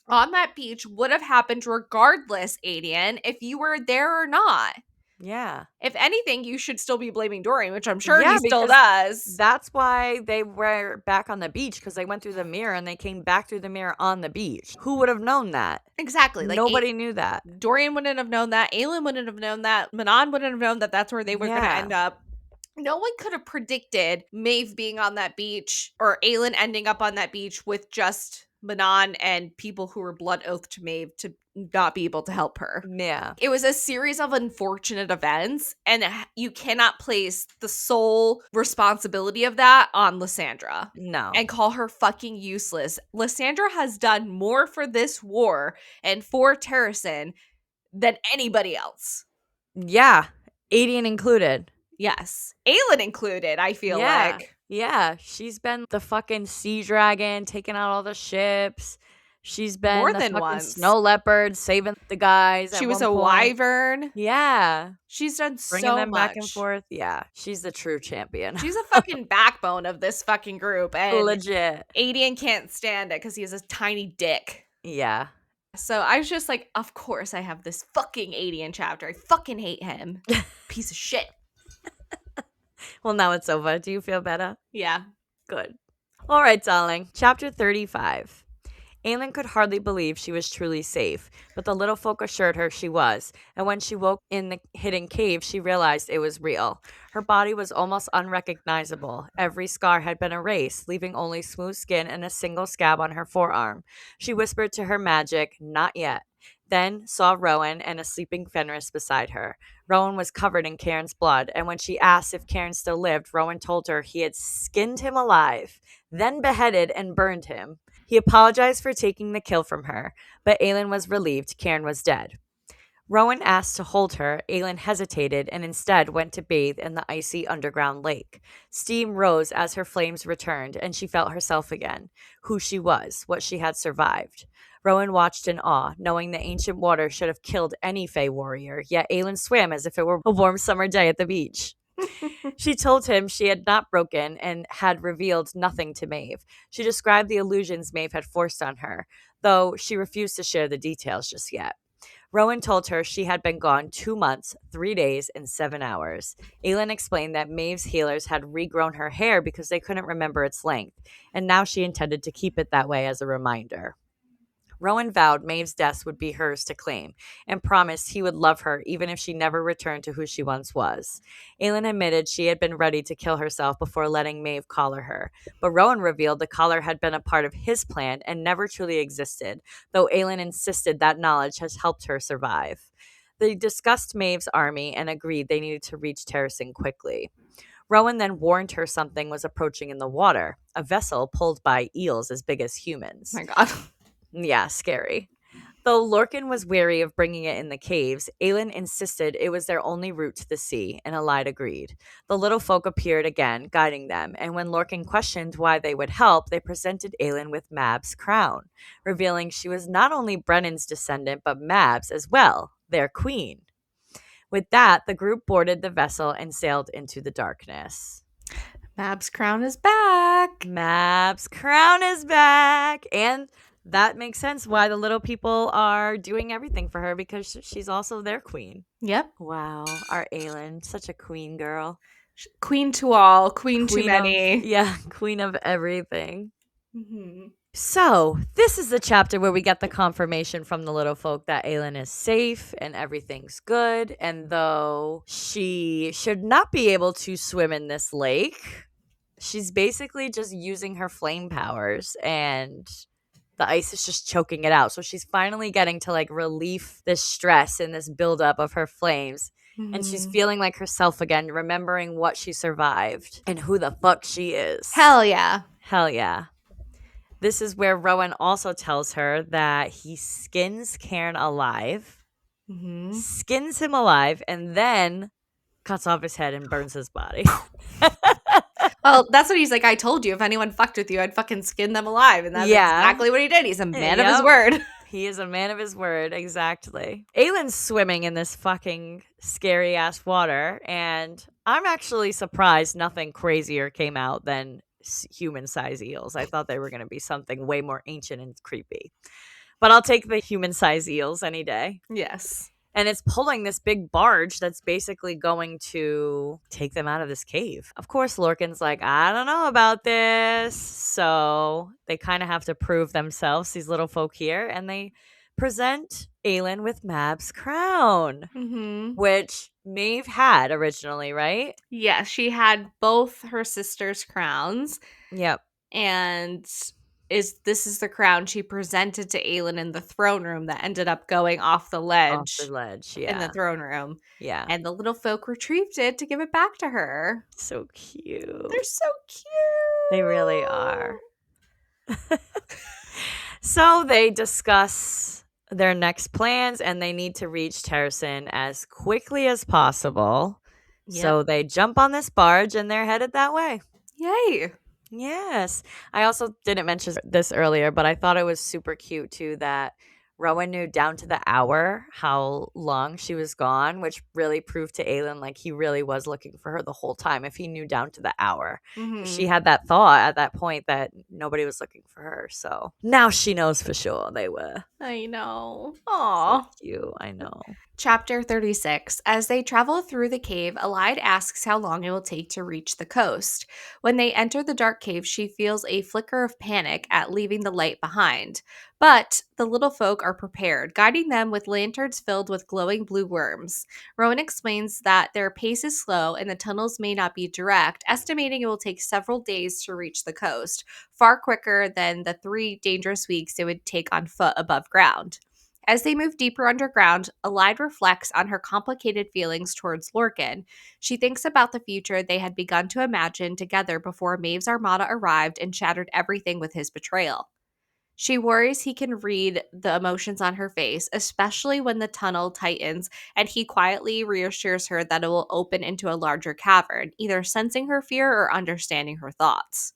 on that beach would have happened regardless, Adian, if you were there or not. Yeah. If anything, you should still be blaming Dorian, which I'm sure he still does. That's why they were back on the beach, because they went through the mirror and they came back through the mirror on the beach. Who would have known that? Exactly. Like nobody knew that. Dorian wouldn't have known that. Aelin wouldn't have known that. Manon wouldn't have known that that's where they were going to end up. No one could have predicted Maeve being on that beach or Aelin ending up on that beach with just Manon and people who were blood oath to Maeve to not be able to help her. Yeah. It was a series of unfortunate events, and you cannot place the sole responsibility of that on Lysandra. No. And call her fucking useless. Lysandra has done more for this war and for Terrasen than anybody else. Yeah. Adian included. Yes. Aelin included, I feel like. Yeah. She's been the fucking sea dragon, taking out all the ships. She's been more the than fucking once. Snow leopard, saving the guys. She was a wyvern. Yeah. She's done bringing so them much. Back and forth. Yeah. She's the true champion. She's a fucking backbone of this fucking group. And legit. Adian can't stand it because he has a tiny dick. Yeah. So I was just like, of course I have this fucking Adian chapter. I fucking hate him. Piece of shit. Well, now it's over. Do you feel better? Yeah. Good. All right, darling. Chapter 35. Aelin could hardly believe she was truly safe, but the little folk assured her she was, and when she woke in the hidden cave, she realized it was real. Her body was almost unrecognizable. Every scar had been erased, leaving only smooth skin and a single scab on her forearm. She whispered to her magic, "Not yet." then saw Rowan and a sleeping Fenris beside her. Rowan was covered in Karen's blood, and when she asked if Karen still lived, Rowan told her he had skinned him alive, then beheaded and burned him. He apologized for taking the kill from her, but Aelin was relieved Karen was dead. Rowan asked to hold her. Aelin hesitated and instead went to bathe in the icy underground lake. Steam rose as her flames returned, and she felt herself again, who she was, what she had survived. Rowan watched in awe, knowing the ancient water should have killed any Fey warrior, yet Aelin swam as if it were a warm summer day at the beach. She told him she had not broken and had revealed nothing to Maeve. She described the illusions Maeve had forced on her, though she refused to share the details just yet. Rowan told her she had been gone 2 months, 3 days, and 7 hours. Aelin explained that Maeve's healers had regrown her hair because they couldn't remember its length, and now she intended to keep it that way as a reminder. Rowan vowed Maeve's death would be hers to claim, and promised he would love her even if she never returned to who she once was. Aelin admitted she had been ready to kill herself before letting Maeve collar her, but Rowan revealed the collar had been a part of his plan and never truly existed, though Aelin insisted that knowledge has helped her survive. They discussed Maeve's army and agreed they needed to reach Terracing quickly. Rowan then warned her something was approaching in the water, a vessel pulled by eels as big as humans. My God. Yeah, scary. Though Lorcan was wary of bringing it in the caves, Aelin insisted it was their only route to the sea, and Alide agreed. The little folk appeared again, guiding them, and when Lorcan questioned why they would help, they presented Aelin with Mab's crown, revealing she was not only Brennan's descendant, but Mab's as well, their queen. With that, the group boarded the vessel and sailed into the darkness. Mab's crown is back. Mab's crown is back. And that makes sense why the little people are doing everything for her, because she's also their queen. Yep. Wow, our Aelin, such a queen girl. Queen to all, queen to Queen many. queen of everything. Mm-hmm. So, this is the chapter where we get the confirmation from the little folk that Aelin is safe and everything's good. And though she should not be able to swim in this lake, she's basically just using her flame powers, and the ice is just choking it out. So she's finally getting to like relieve this stress and this buildup of her flames. Mm-hmm. And she's feeling like herself again, remembering what she survived and who the fuck she is. Hell yeah. Hell yeah. This is where Rowan also tells her that he skins Cairn alive, skins him alive, and then cuts off his head and burns his body. Well, that's what he's like. I told you, if anyone fucked with you, I'd fucking skin them alive. And that's exactly what he did. He's a man of his word. He is a man of his word, exactly. Aelin's swimming in this fucking scary-ass water, and I'm actually surprised nothing crazier came out than human-sized eels. I thought they were going to be something way more ancient and creepy. But I'll take the human-sized eels any day. Yes. And it's pulling this big barge that's basically going to take them out of this cave. Of course, Lorcan's like, I don't know about this. So they kind of have to prove themselves, these little folk here. And they present Aelin with Mab's crown, which Maeve had originally, right? Yeah, she had both her sister's crowns. Yep. And this is the crown she presented to Aelin in the throne room that ended up going off the ledge. In the throne room. Yeah. And the little folk retrieved it to give it back to her. So cute. They're so cute. They really are. So they discuss their next plans, and they need to reach Terracing as quickly as possible. Yep. So they jump on this barge and they're headed that way. Yay. Yes. I also didn't mention this earlier, but I thought it was super cute too that Rowan knew down to the hour how long she was gone, which really proved to Aelin like he really was looking for her the whole time if he knew down to the hour. She had that thought at that point that nobody was looking for her. So now she knows for sure they were. I know. Aw. So cute. I know. Chapter 36. As they travel through the cave, Alide asks how long it will take to reach the coast. When they enter the dark cave, she feels a flicker of panic at leaving the light behind. But the little folk are prepared, guiding them with lanterns filled with glowing blue worms. Rowan explains that their pace is slow and the tunnels may not be direct, estimating it will take several days to reach the coast, far quicker than the 3 dangerous weeks it would take on foot above ground. As they move deeper underground, Alide reflects on her complicated feelings towards Lorcan. She thinks about the future they had begun to imagine together before Maeve's armada arrived and shattered everything with his betrayal. She worries he can read the emotions on her face, especially when the tunnel tightens, and he quietly reassures her that it will open into a larger cavern, either sensing her fear or understanding her thoughts.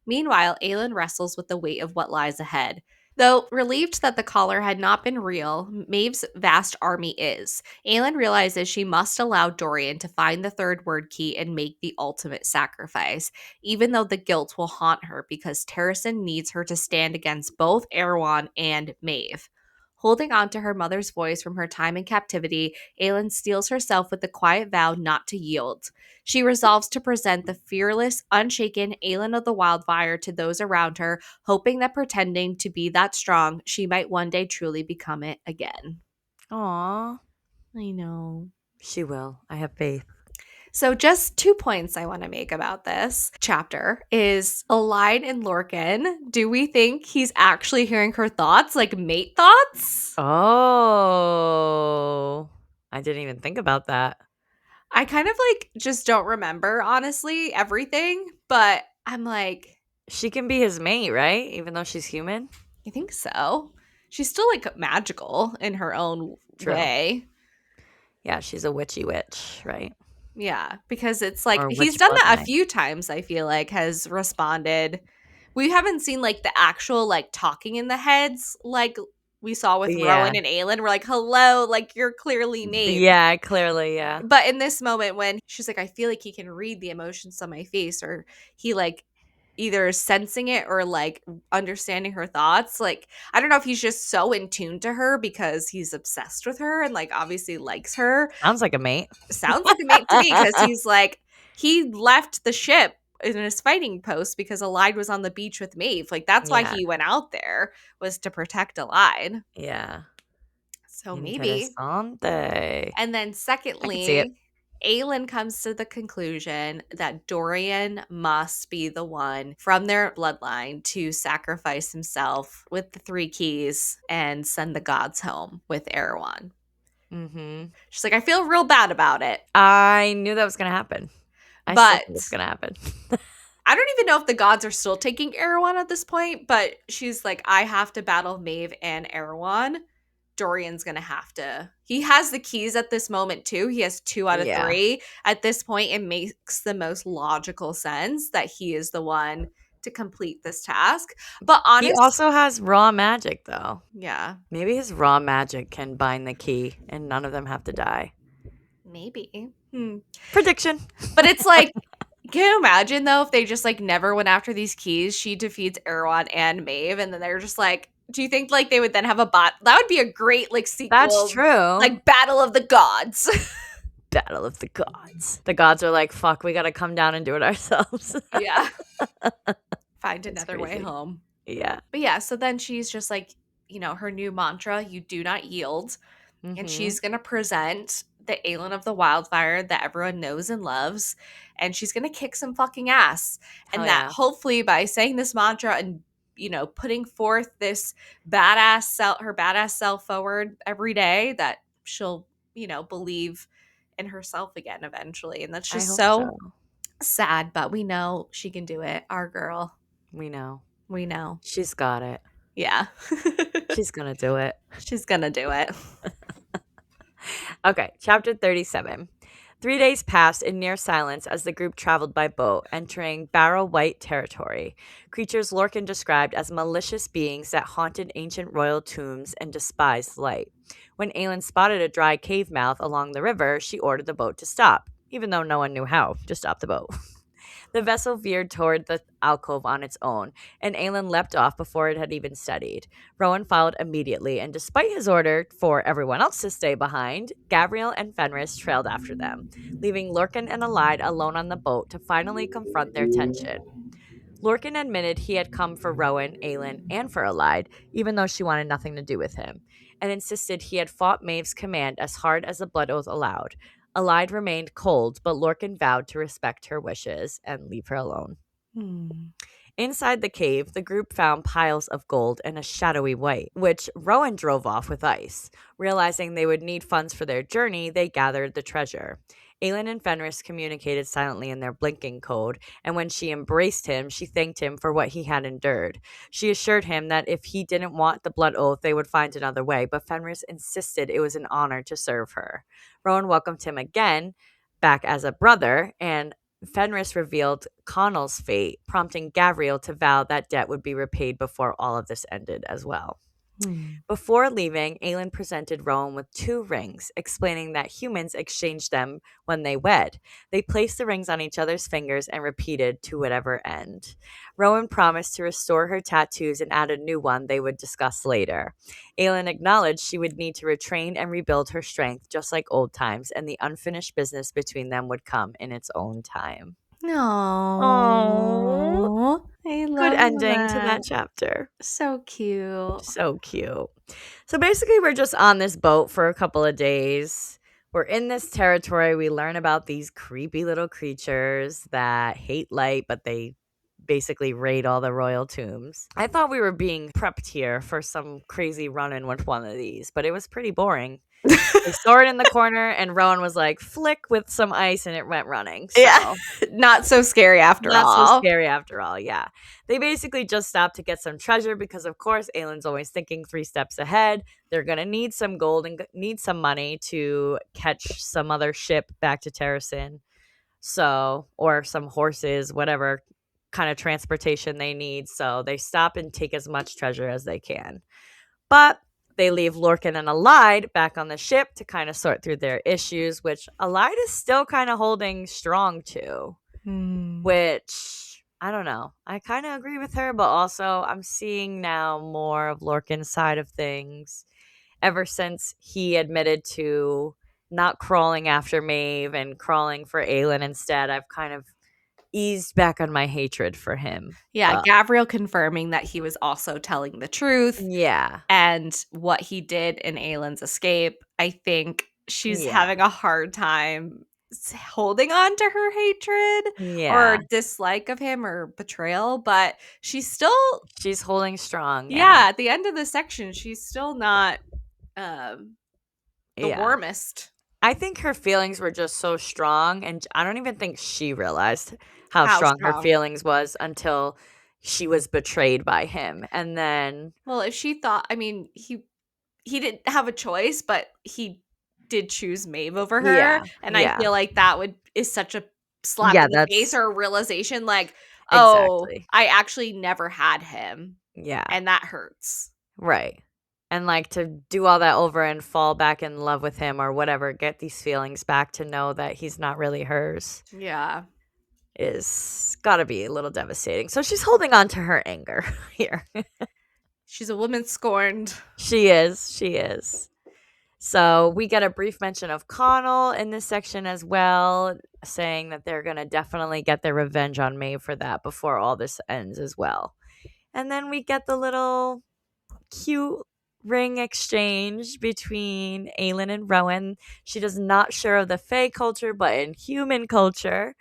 Meanwhile, Aelin wrestles with the weight of what lies ahead. Though relieved that the collar had not been real, Maeve's vast army is. Aelin realizes she must allow Dorian to find the third word key and make the ultimate sacrifice, even though the guilt will haunt her because Terrasen needs her to stand against both Erewhon and Maeve. Holding on to her mother's voice from her time in captivity, Aelin steels herself with the quiet vow not to yield. She resolves to present the fearless, unshaken Aelin of the Wildfire to those around her, hoping that pretending to be that strong, she might one day truly become it again. Aw. I know. She will. I have faith. So, just 2 points I want to make about this chapter is Alide and Lorcan. Do we think he's actually hearing her thoughts, like mate thoughts? Oh. I didn't even think about that. I kind of like just don't remember, honestly, everything, but I'm like, She can be his mate, right? Even though she's human? I think so. She's still like magical in her own True. way. Yeah, she's a witchy witch, right? Yeah, because it's like Or he's witch done that a bloodline. few times, I feel like, has responded. We haven't seen like the actual like talking in the heads like we saw with Yeah. Rowan and Aelin. We're like, hello, like you're clearly Maeve. Yeah, clearly, yeah. But in this moment when she's like, I feel like he can read the emotions on my face, or he like either is sensing it or like understanding her thoughts. Like, I don't know if he's just so in tune to her because he's obsessed with her and like obviously likes her. Sounds like a mate. Sounds like a mate to me because he's like, he left the ship in his fighting post because Alide was on the beach with Maeve. Like, that's why Yeah. he went out there, was to protect Alide. Yeah. So maybe. Interessante. And then I could see it. secondly, Aelin comes to the conclusion that Dorian must be the one from their bloodline to sacrifice himself with the three keys and send the gods home with Erewhon. Mm-hmm. She's like, I feel real bad about it. I knew that was going to happen. I still think it's But going to happen. I don't even know if the gods are still taking Erewhon at this point, but she's like, I have to battle Maeve and Erewhon. Dorian's gonna have to. He has the keys at this moment too. He has 2 out of 3. At this point, it makes the most logical sense that he is the one to complete this task. But He honest, also has raw magic, though. yeah, Maybe his raw magic can bind the key and none of them have to die. maybe. Prediction. But it's like, can you imagine though if they just like never went after these keys? She defeats Erewhon and Maeve, and then they're just like, do you think like they would then have a bot? That would be a great like That's sequel, true. like Battle of the Gods. Battle of the gods. The gods are like, fuck, we got to come down and do it ourselves. Yeah. Find It's another way crazy. home. Yeah. But yeah, so then she's just like, her new mantra, you do not yield. And Mm-hmm. she's going to present the Aelin of the Wildfire that everyone knows and loves. And she's going to kick some fucking ass. Hell And that yeah. hopefully by saying this mantra and, putting forth this badass self, her badass self forward every day, that she'll, believe in herself again eventually. And that's I just hope so. so sad, but we know she can do it. Our girl. We know. We know. She's got it. Yeah. She's going to do it. She's gonna do it. Okay, chapter 37. 3 days passed in near silence as the group traveled by boat, entering Barrow White territory. Creatures Lorcan described as malicious beings that haunted ancient royal tombs and despised light. When Aelin spotted a dry cave mouth along the river, she ordered the boat to stop, even though no one knew how to stop the boat. The vessel veered toward the alcove on its own, and Aelin leapt off before it had even steadied. Rowan followed immediately, and despite his order for everyone else to stay behind, Gabriel and Fenris trailed after them, leaving Lorcan and Alide alone on the boat to finally confront their tension. Lorcan admitted he had come for Rowan, Aelin, and for Alide, even though she wanted nothing to do with him, and insisted he had fought Maeve's command as hard as the blood oath allowed. Alide remained cold, but Lorcan vowed to respect her wishes and leave her alone. Inside the cave, the group found piles of gold and a shadowy white, which Rowan drove off with ice. Realizing they would need funds for their journey, they gathered the treasure. Aelin and Fenris communicated silently in their blinking code, and when she embraced him, she thanked him for what he had endured. She assured him that if he didn't want the blood oath, they would find another way, but Fenris insisted it was an honor to serve her. Rowan welcomed him again, back as a brother, and Fenris revealed Connell's fate, prompting Gavriel to vow that debt would be repaid before all of this ended as well. Before leaving, Aelin presented Rowan with 2 rings, explaining that humans exchanged them when they wed. They placed the rings on each other's fingers and repeated to whatever end. Rowan promised to restore her tattoos and add a new one they would discuss later. Aelin acknowledged she would need to retrain and rebuild her strength just like old times, and the unfinished business between them would come in its own time. Oh, No, I good love ending to that. that chapter. So cute. So cute. So basically, we're just on this boat for a couple of days. We're in this territory. We learn about these creepy little creatures that hate light, but they basically raid all the royal tombs. I thought we were being prepped here for some crazy run-in with one of these, but it was pretty boring. They saw it in the corner, and Rowan was like, flick with some ice, and it went running. So. Yeah, not so scary after Not all. so scary after all, yeah. They basically just stopped to get some treasure because, of course, Aelin's always thinking 3 steps ahead. They're going to need some gold and need some money to catch some other ship back to Terrasin. So, or some horses, whatever kind of transportation they need. So they stop and take as much treasure as they can. But they leave Lorcan and Alide back on the ship to kind of sort through their issues, which Alide is still kind of holding strong to. Which, I don't know. I kind of agree with her, but also I'm seeing now more of Lorcan's side of things ever since he admitted to not crawling after Maeve and crawling for Aelin instead. I've kind of eased back on my hatred for him. Yeah, But Gavriel confirming that he was also telling the truth yeah. and what he did in Aelin's escape. I think she's Yeah. having a hard time holding on to her hatred Yeah. or dislike of him or betrayal, but she's still, She's holding strong. yeah, at the end of the section, she's still not the Yeah. warmest. I think her feelings were just so strong, and I don't even think she realized how strong her feelings was until she was betrayed by him. And then, Well, if she thought, I mean, he didn't have a choice, but he did choose Maeve over her, yeah, and I yeah, feel like that is such a slap yeah, in the face that's or a realization, like, oh, exactly, I actually never had him, yeah, and that hurts. right. And like to do all that over and fall back in love with him or whatever, get these feelings back to know that he's not really hers Yeah. is gotta be a little devastating. So she's holding on to her anger here. She's a woman scorned. She is. So we get a brief mention of Connell in this section as well, saying that they're going to definitely get their revenge on Maeve for that before all this ends as well. And then we get the little cute ring exchange between Aelin and Rowan. She does not sure of the Fae culture, but in human culture,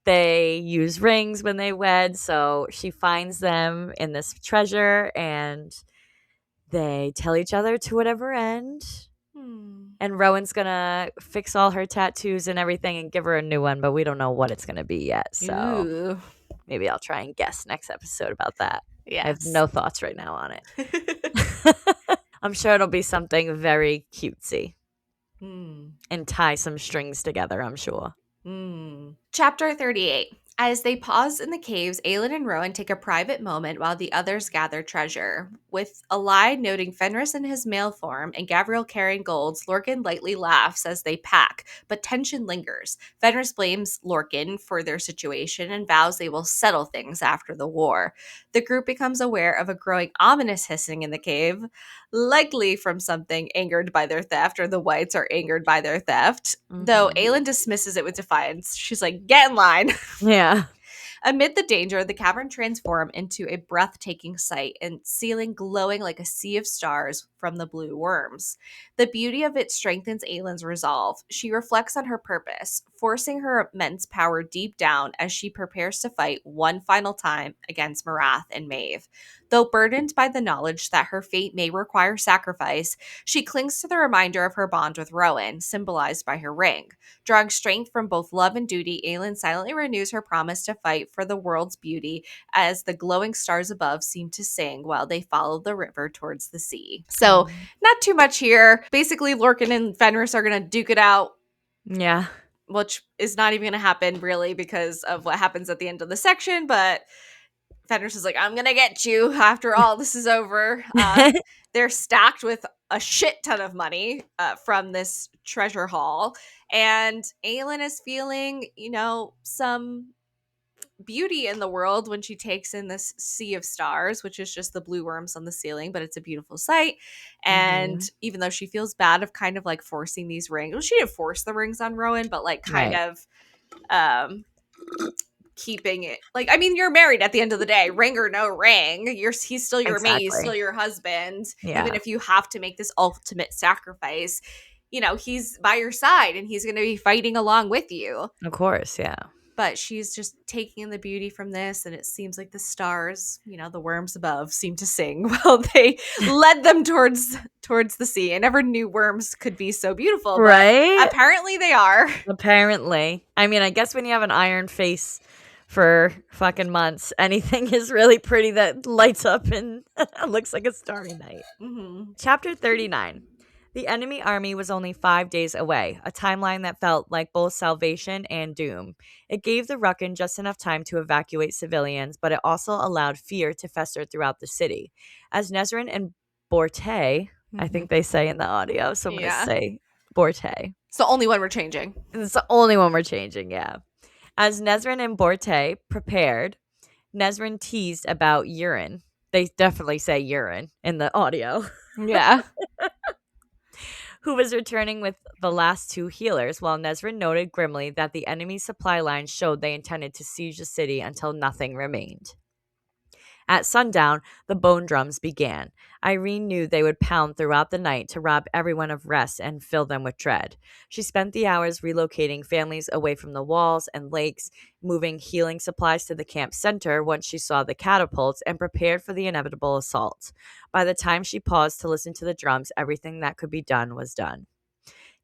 they use rings when they wed. So she finds them in this treasure and they tell each other to whatever end. And Rowan's gonna fix all her tattoos and everything and give her a new one, but we don't know what it's gonna be yet. So Ooh. maybe I'll try and guess next episode about that. Yes. I have no thoughts right now on it. I'm sure it'll be something very cutesy and tie some strings together, I'm sure. Chapter 38. As they pause in the caves, Aelin and Rowan take a private moment while the others gather treasure. With Alide noting Fenris in his male form and Gavriel carrying golds, Lorcan lightly laughs as they pack, but tension lingers. Fenris blames Lorcan for their situation and vows they will settle things after the war. The group becomes aware of a growing ominous hissing in the cave, likely from something angered by their theft, or the whites are angered by their theft. Though Aelin dismisses it with defiance. She's like, get in line. Yeah. Amid the danger, the cavern transformed into a breathtaking sight, and ceiling glowing like a sea of stars from the blue worms. The beauty of it strengthens Aylin's resolve. She reflects on her purpose, forcing her immense power deep down as she prepares to fight one final time against Marath and Maeve. Though burdened by the knowledge that her fate may require sacrifice, she clings to the reminder of her bond with Rowan, symbolized by her ring. Drawing strength from both love and duty, Aelin silently renews her promise to fight for the world's beauty as the glowing stars above seem to sing while they follow the river towards the sea. So, Oh. not too much here. Basically, Lorcan and Fenris are going to duke it out, Yeah. which is not even going to happen really because of what happens at the end of the section, but Fenris is like, I'm going to get you after all this is over. They're stacked with a shit ton of money from this treasure haul. And Aelin is feeling, some beauty in the world when she takes in this sea of stars, which is just the blue worms on the ceiling, but it's a beautiful sight. And Mhm. even though she feels bad of kind of like forcing these rings, well, she didn't force the rings on Rowan, but like kind Right. of um keeping it like, I mean, you're married at the end of the day, ring or no ring, he's still your mate, he's still Exactly. your husband. Even Yeah. if you have to make this ultimate sacrifice, he's by your side and he's going to be fighting along with you. Of course, yeah. But she's just taking in the beauty from this, and it seems like the stars, the worms above, seem to sing while they led them towards the sea. I never knew worms could be so beautiful, but Right? apparently they are. Apparently. I mean, I guess when you have an iron face for fucking months, anything is really pretty that lights up and looks like a starry night. Hmm. Chapter 39. The enemy army was only 5 days away, a timeline that felt like both salvation and doom. It gave the Ruckin just enough time to evacuate civilians, but it also allowed fear to fester throughout the city. As Nezrin and Borte, I Hmm. think they say in the audio, so I'm going to Yeah. say Borte. It's the only one we're changing. It's the only one we're changing, yeah. As Nezrin and Borte prepared, Nezrin teased about urine. They definitely say urine in the audio. Yeah. Who was returning with the last two healers, while Nezrin noted grimly that the enemy's supply lines showed they intended to siege the city until nothing remained. At sundown, the bone drums began. Irene knew they would pound throughout the night to rob everyone of rest and fill them with dread. She spent the hours relocating families away from the walls and lakes, moving healing supplies to the camp center once she saw the catapults, and prepared for the inevitable assault. By the time she paused to listen to the drums, everything that could be done was done.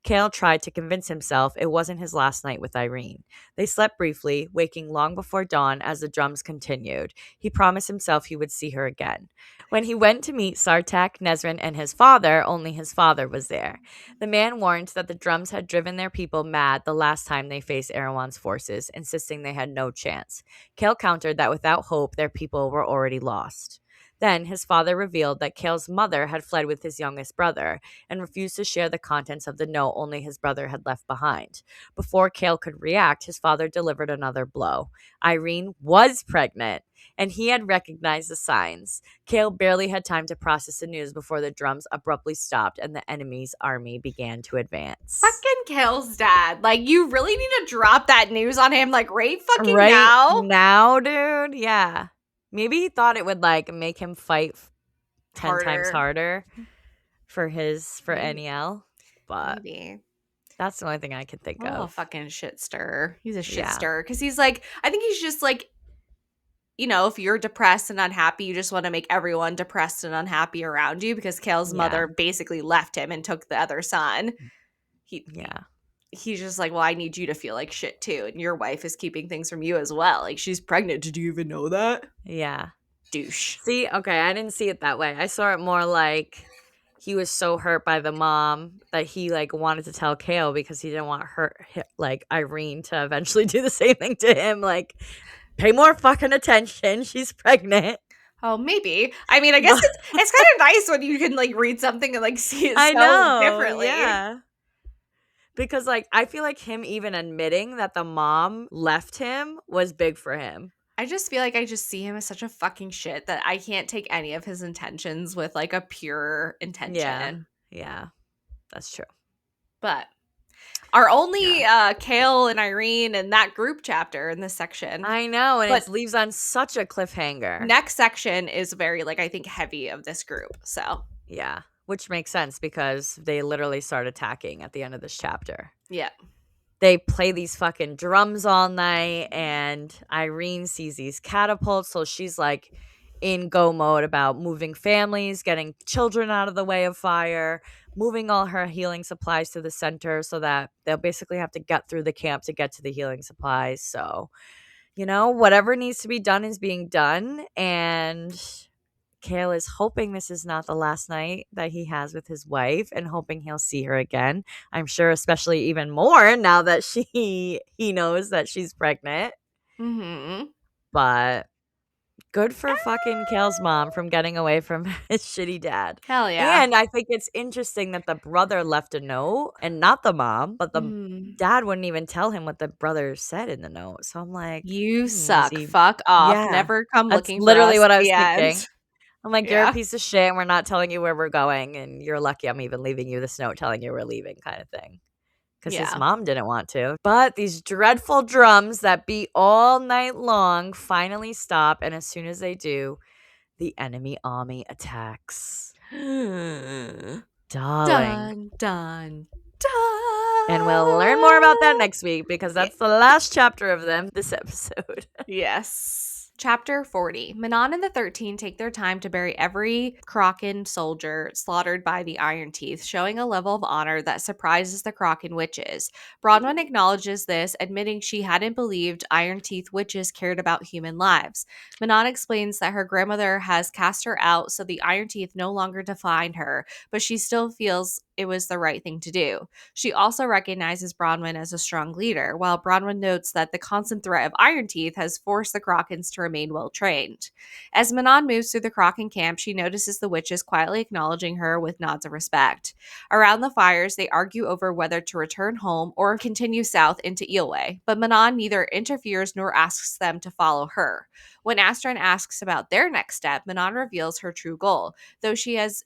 Cale tried to convince himself it wasn't his last night with Irene. They slept briefly, waking long before dawn as the drums continued. He promised himself he would see her again. When he went to meet Sartak, Nezrin, and his father, only his father was there. The man warned that the drums had driven their people mad the last time they faced Erewhon's forces, insisting they had no chance. Cale countered that without hope, their people were already lost. Then his father revealed that Cale's mother had fled with his youngest brother and refused to share the contents of the note only his brother had left behind. Before Cale could react, his father delivered another blow. Irene was pregnant, and he had recognized the signs. Cale barely had time to process the news before the drums abruptly stopped and the enemy's army began to advance. Fucking Kale's dad. Like, you really need to drop that news on him, like, right fucking Right now. now, dude? Yeah. Maybe he thought it would like make him fight 10 times Harder. harder for Maybe. NEL, but Maybe. that's the only thing I can think Oh, a of. fucking shit stir. He's a shit Yeah. stir. Because he's like, I think he's just like, if you're depressed and unhappy, you just want to make everyone depressed and unhappy around you because Kale's Yeah. mother basically left him and took the other son. He Yeah. he's just like, well, I need you to feel like shit too, and your wife is keeping things from you as well. Like, she's pregnant. Did you even know that? Yeah. Douche. See, okay, I didn't see it that way. I saw it more like he was so hurt by the mom that he like wanted to tell Kale because he didn't want like Irene to eventually do the same thing to him. Like, pay more fucking attention. She's pregnant. Oh, maybe. I mean, I guess But it's kind of nice when you can like read something and like see it I so know. differently. Yeah. Because like I feel like him even admitting that the mom left him was big for him. I just feel like I just see him as such a fucking shit that I can't take any of his intentions with like a pure Yeah. intention. Yeah. That's true. But Our only Kale and Irene and that group chapter in this section. I know, and But it leaves on such a cliffhanger. next section is very, like, I think heavy of this group. So, Yeah, which makes sense because they literally start attacking at the end of this chapter. yeah. They play these fucking drums all night, and Irene sees these catapults, so she's like in go mode about moving families, getting children out of the way of fire, moving all her healing supplies to the center so that they'll basically have to get through the camp to get to the healing supplies. So, whatever needs to be done is being done, and Kale is hoping this is not the last night that he has with his wife and hoping he'll see her again. I'm sure especially even more now that he knows that she's pregnant. Mm-hmm. But good for fucking Kale's mom from getting away from his shitty dad. Hell yeah. And I think it's interesting that the brother left a note and not the mom, but the Mm. dad wouldn't even tell him what the brother said in the note. So I'm like, You is suck. he? Fuck off. Yeah, Never come that's looking for literally us. what I was The end. thinking. I'm like, you're a Yeah. piece of shit and we're not telling you where we're going, and you're lucky I'm even leaving you this note telling you we're leaving kind of thing. Because his Yeah. mom didn't want to. But these dreadful drums that beat all night long finally stop, and as soon as they do, the enemy army attacks. Darling. Dun, dun, And we'll learn more about that dun. next week because Yeah. that's the last chapter of them this episode. Yes. Chapter 40. Manon and the 13 take their time to bury every Kraken soldier slaughtered by the Iron Teeth, showing a level of honor that surprises the Kraken witches. Bronwyn acknowledges this, admitting she hadn't believed Iron Teeth witches cared about human lives. Manon explains that her grandmother has cast her out, so the Iron Teeth no longer defined her, but she still feels it was the right thing to do. She also recognizes Bronwyn as a strong leader, while Bronwyn notes that the constant threat of Iron Teeth has forced the Krakens to remain well trained. As Manon moves through the Kraken camp, she notices the witches quietly acknowledging her with nods of respect. Around the fires, they argue over whether to return home or continue south into Eelway, but Manon neither interferes nor asks them to follow her. When Astrid asks about their next step, Manon reveals her true goal. Though she has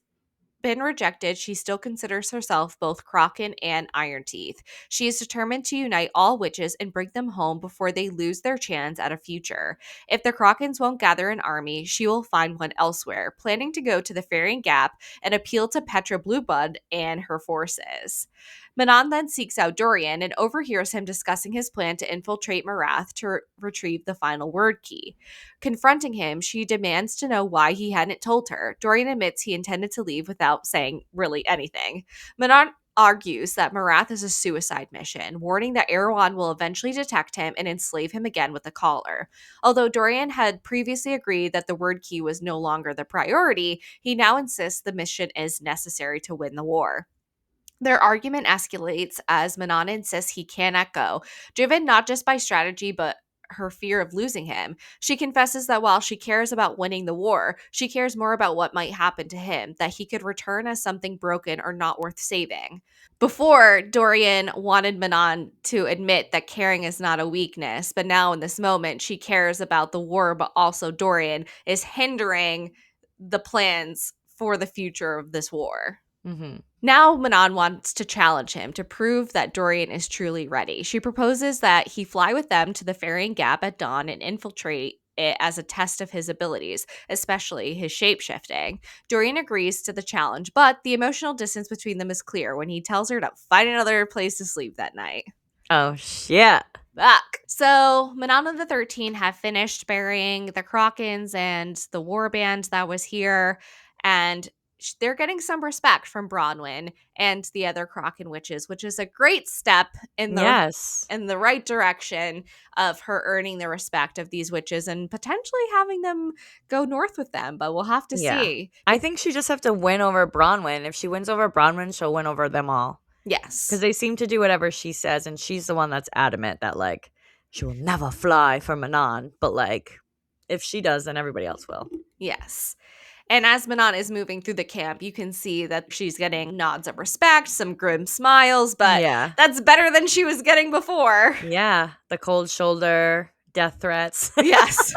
been rejected, she still considers herself both Kraken and Iron Teeth. She is determined to unite all witches and bring them home before they lose their chance at a future. If the Krakens won't gather an army, she will find one elsewhere, planning to go to the Fairying Gap and appeal to Petra Blueblood and her forces. Manon then seeks out Dorian and overhears him discussing his plan to infiltrate Marath to retrieve the final word key. Confronting him, she demands to know why he hadn't told her. Dorian admits he intended to leave without saying really anything. Manon argues that Marath is a suicide mission, warning that Erewhon will eventually detect him and enslave him again with a collar. Although Dorian had previously agreed that the word key was no longer the priority, he now insists the mission is necessary to win the war. Their argument escalates as Manon insists he cannot go, driven not just by strategy but her fear of losing him. She confesses that while she cares about winning the war, she cares more about what might happen to him, that he could return as something broken or not worth saving. Before, Dorian wanted Manon to admit that caring is not a weakness, but now in this moment, she cares about the war, but also Dorian is hindering the plans for the future of this war. Mm-hmm. Now, Manon wants to challenge him to prove that Dorian is truly ready. She proposes that he fly with them to the Fairying Gap at dawn and infiltrate it as a test of his abilities, especially his shapeshifting. Dorian agrees to the challenge, but the emotional distance between them is clear when he tells her to find another place to sleep that night. Oh, shit. Fuck. So, Manon and the 13 have finished burying the Krakens and the warband that was here, and they're getting some respect from Bronwyn and the other Kraken witches, which is a great step Yes. in the right direction of her earning the respect of these witches and potentially having them go north with them, but we'll have to Yeah. see. I think she just have to win over Bronwyn. If she wins over Bronwyn, she'll win over them all. Yes. Because they seem to do whatever she says, and she's the one that's adamant that, like, she will never fly for Manon. But, like, if she does, then everybody else will. Yes. And as Manon is moving through the camp, you can see that she's getting nods of respect, some grim smiles, but Yeah. that's better than she was getting before. Yeah. The cold shoulder, death threats. Yes.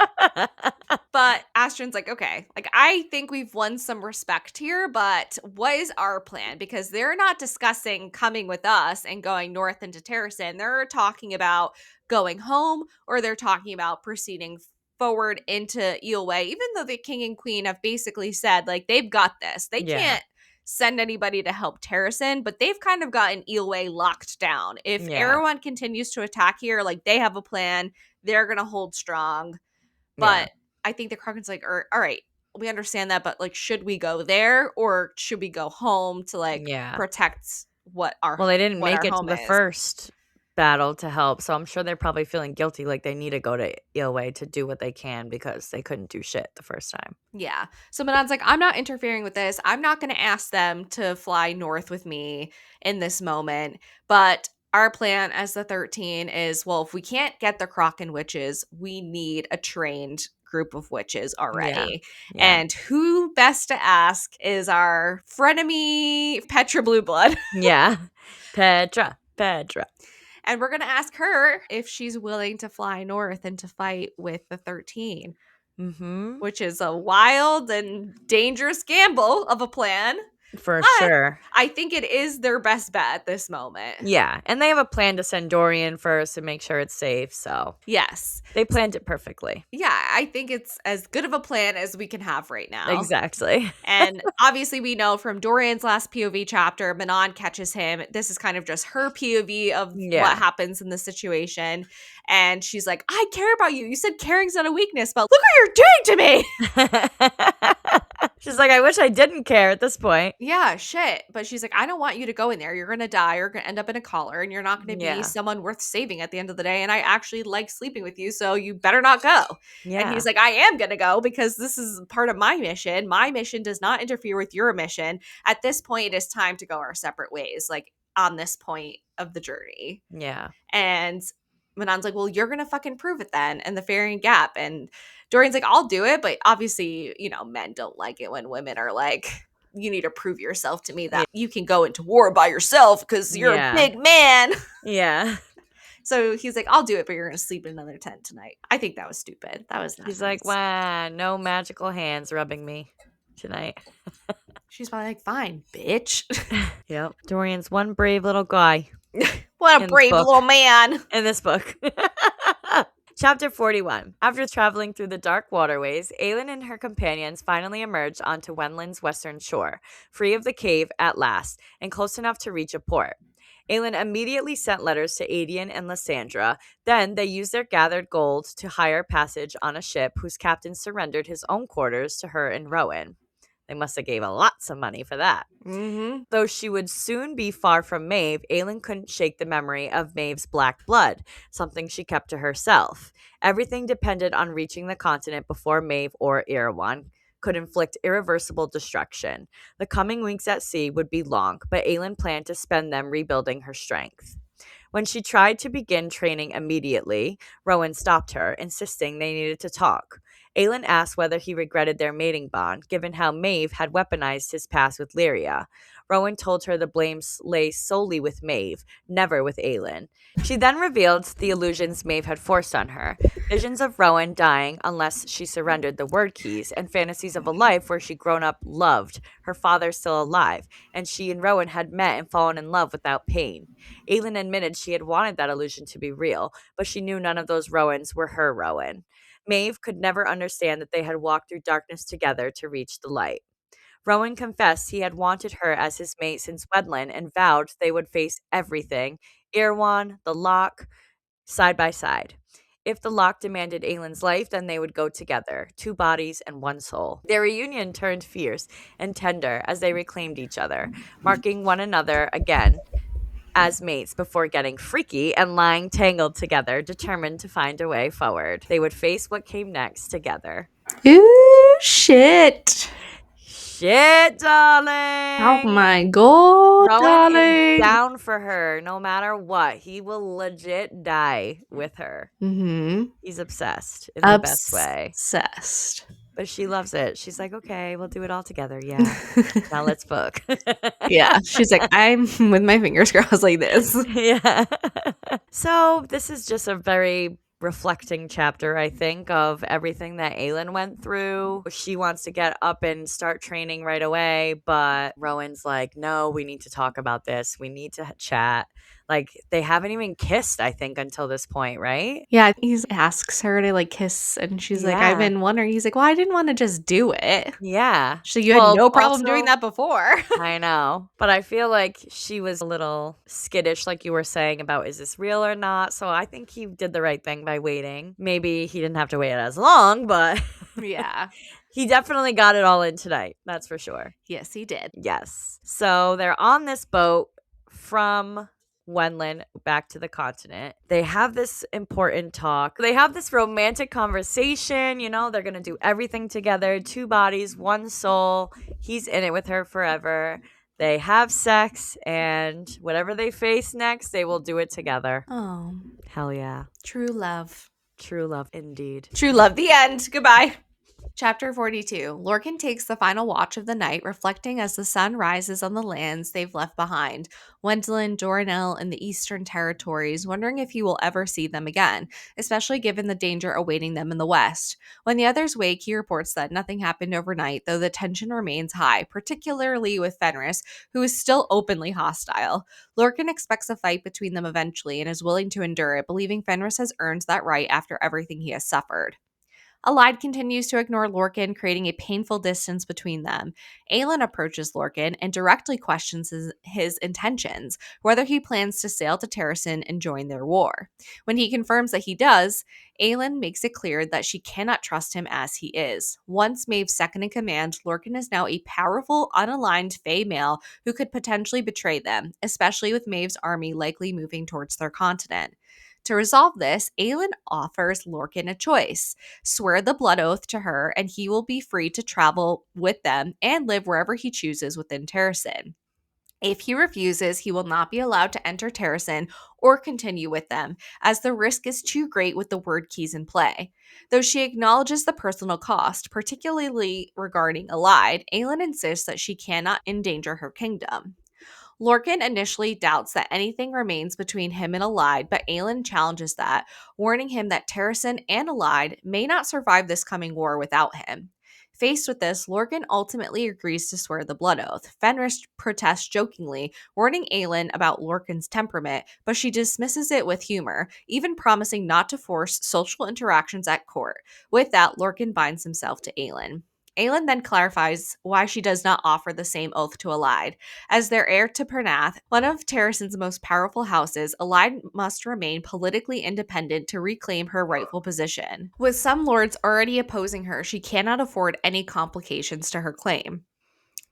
But Astron's like, okay, like I think we've won some respect here, but what is our plan? Because they're not discussing coming with us and going north into Terrasen. They're talking about going home, or they're talking about proceeding forward into Eelway, even though the king and queen have basically said, like, they've got this. They Yeah. can't send anybody to help Terrasen, but they've kind of gotten Eelway locked down. If Yeah. everyone continues to attack here, like, they have a plan. They're going to hold strong. Yeah. But I think the Kraken's like, all right, we understand that, but like, should we go there or should we go home to like Yeah. protect what our Well, they didn't what make our it to home the is? first battle to help, so I'm sure they're probably feeling guilty, like they need to go to Eelway to do what they can because they couldn't do shit the first time. Yeah. So Manon's like, I'm not interfering with this. I'm not going to ask them to fly north with me in this moment. But our plan as the 13 is, well, if we can't get the Kraken witches, we need a trained group of witches Yeah. already. Yeah. And who best to ask is our frenemy Petra Blueblood. Yeah. Petra. And we're going to ask her if she's willing to fly north and to fight with the 13, Mhm. which is a wild and dangerous gamble of a plan. For But sure. I think it is their best bet at this moment. Yeah, and they have a plan to send Dorian first and make sure it's safe, so Yes. they planned it perfectly. Yeah, I think it's as good of a plan as we can have right now. Exactly. And obviously, we know from Dorian's last POV chapter, Manon catches him. This is kind of just her POV of what Yeah. happens in the situation. And she's like, I care about you. You said caring's not a weakness, but look what you're doing to me. She's like, I wish I didn't care at this point. Yeah, shit. But she's like, I don't want you to go in there. You're going to die. You're going to end up in a collar and you're not going to be Yeah. someone worth saving at the end of the day. And I actually like sleeping with you. So you better not go. And Yeah. he's like, I am going to go because this is part of my mission. My mission does not interfere with your mission. At this point, it is time to go our separate ways, like on this point of the journey. Yeah. And Manon's like, well, you're going to fucking prove it then. And the Fairing Gap. And Dorian's like, I'll do it. But obviously, you know, men don't like it when women are like, you need to prove yourself to me that you can go into war by yourself because you're a big man. Yeah. So he's like, I'll do it, but you're going to sleep in another tent tonight. I think that was stupid. That was not She's nice. like, wow, no magical hands rubbing me tonight. She's probably like, fine, bitch. Yep. Dorian's one brave little guy What a In brave book. little man. in this book. Chapter 41. After traveling through the dark waterways, Aelin and her companions finally emerged onto Wenland's western shore, free of the cave at last, and close enough to reach a port. Aelin immediately sent letters to Adian and Lysandra. Then they used their gathered gold to hire passage on a ship whose captain surrendered his own quarters to her and Rowan. They must have gave lots of money for that. Mm-hmm. Though she would soon be far from Maeve, Aelin couldn't shake the memory of Maeve's black blood, something she kept to herself. Everything depended on reaching the continent before Maeve or Erewhon could inflict irreversible destruction. The coming weeks at sea would be long, but Aelin planned to spend them rebuilding her strength. When she tried to begin training immediately, Rowan stopped her, insisting they needed to talk. Aelin asked whether he regretted their mating bond, given how Maeve had weaponized his past with Lyria. Rowan told her the blame lay solely with Maeve, never with Aelin. She then revealed the illusions Maeve had forced on her. Visions of Rowan dying unless she surrendered the word keys, and fantasies of a life where she'd grown up loved, her father still alive, and she and Rowan had met and fallen in love without pain. Aelin admitted she had wanted that illusion to be real, but she knew none of those Rowans were her Rowan. Maeve could never understand that they had walked through darkness together to reach the light. Rowan confessed he had wanted her as his mate since Wedland and vowed they would face everything, Erewhon, the Loch, side by side. If the Loch demanded Aelin's life, then they would go together, 2 bodies and 1 soul. Their reunion turned fierce and tender as they reclaimed each other, marking one another again as mates before getting freaky and lying tangled together, determined to find a way forward. They would face what came next together. Ooh, shit. Shit, darling. Oh my god, Rowan darling. is down for her no matter what. He will legit die with her. Mm-hmm. He's obsessed in the best way. Obsessed. But she loves it. She's like, okay, we'll do it all together. Yeah. Now let's book. Yeah. She's like, I'm with my fingers crossed like this. Yeah. So this is just a very reflecting chapter, I think, of everything that Aelin went through. She wants to get up and start training right away, but Rowan's like, no, we need to talk about this. We need to chat. Like, they haven't even kissed, I think, until this point, right? Yeah, he asks her to like kiss, and she's like, I've Yeah. been wondering. He's like, well, I didn't want to just do it. Yeah. So you had Well, no problem doing also, that before. I know, but I feel like she was a little skittish, like you were saying about is this real or not? So I think he did the right thing by waiting. Maybe he didn't have to wait as long, but Yeah. he definitely got it all in tonight. That's for sure. Yes, he did. Yes. So they're on this boat from Wenlin back to the continent. They have this important talk. They have this romantic conversation. You know, they're going to do everything together. Two bodies, one soul. He's in it with her forever. They have sex, and whatever they face next, they will do it together. Oh, Hell yeah. true love. True love indeed. True love. The end. Goodbye. Chapter 42. Lorcan takes the final watch of the night, reflecting as the sun rises on the lands they've left behind. Wendlin, Doranel, and the Eastern Territories, wondering if he will ever see them again, especially given the danger awaiting them in the west. When the others wake, he reports that nothing happened overnight, though the tension remains high, particularly with Fenris, who is still openly hostile. Lorcan expects a fight between them eventually and is willing to endure it, believing Fenris has earned that right after everything he has suffered. Alide continues to ignore Lorcan, creating a painful distance between them. Aelin approaches Lorcan and directly questions his intentions, whether he plans to sail to Terrasen and join their war. When he confirms that he does, Aelin makes it clear that she cannot trust him as he is. Once Maeve's second in command, Lorcan is now a powerful, unaligned Fae male who could potentially betray them, especially with Maeve's army likely moving towards their continent. To resolve this, Aelin offers Lorcan a choice: swear the blood oath to her, and he will be free to travel with them and live wherever he chooses within Terrasen. If he refuses, he will not be allowed to enter Terrasen or continue with them, as the risk is too great with the word keys in play. Though she acknowledges the personal cost, particularly regarding Alide, Aelin insists that she cannot endanger her kingdom. Lorcan initially doubts that anything remains between him and Alide, but Aelin challenges that, warning him that Terrasen and Alide may not survive this coming war without him. Faced with this, Lorcan ultimately agrees to swear the blood oath. Fenris protests jokingly, warning Aelin about Lorcan's temperament, but she dismisses it with humor, even promising not to force social interactions at court. With that, Lorcan binds himself to Aelin. Aelin then clarifies why she does not offer the same oath to Alide. As their heir to Pernath, one of Terrasen's most powerful houses, Alide must remain politically independent to reclaim her rightful position. With some lords already opposing her, she cannot afford any complications to her claim.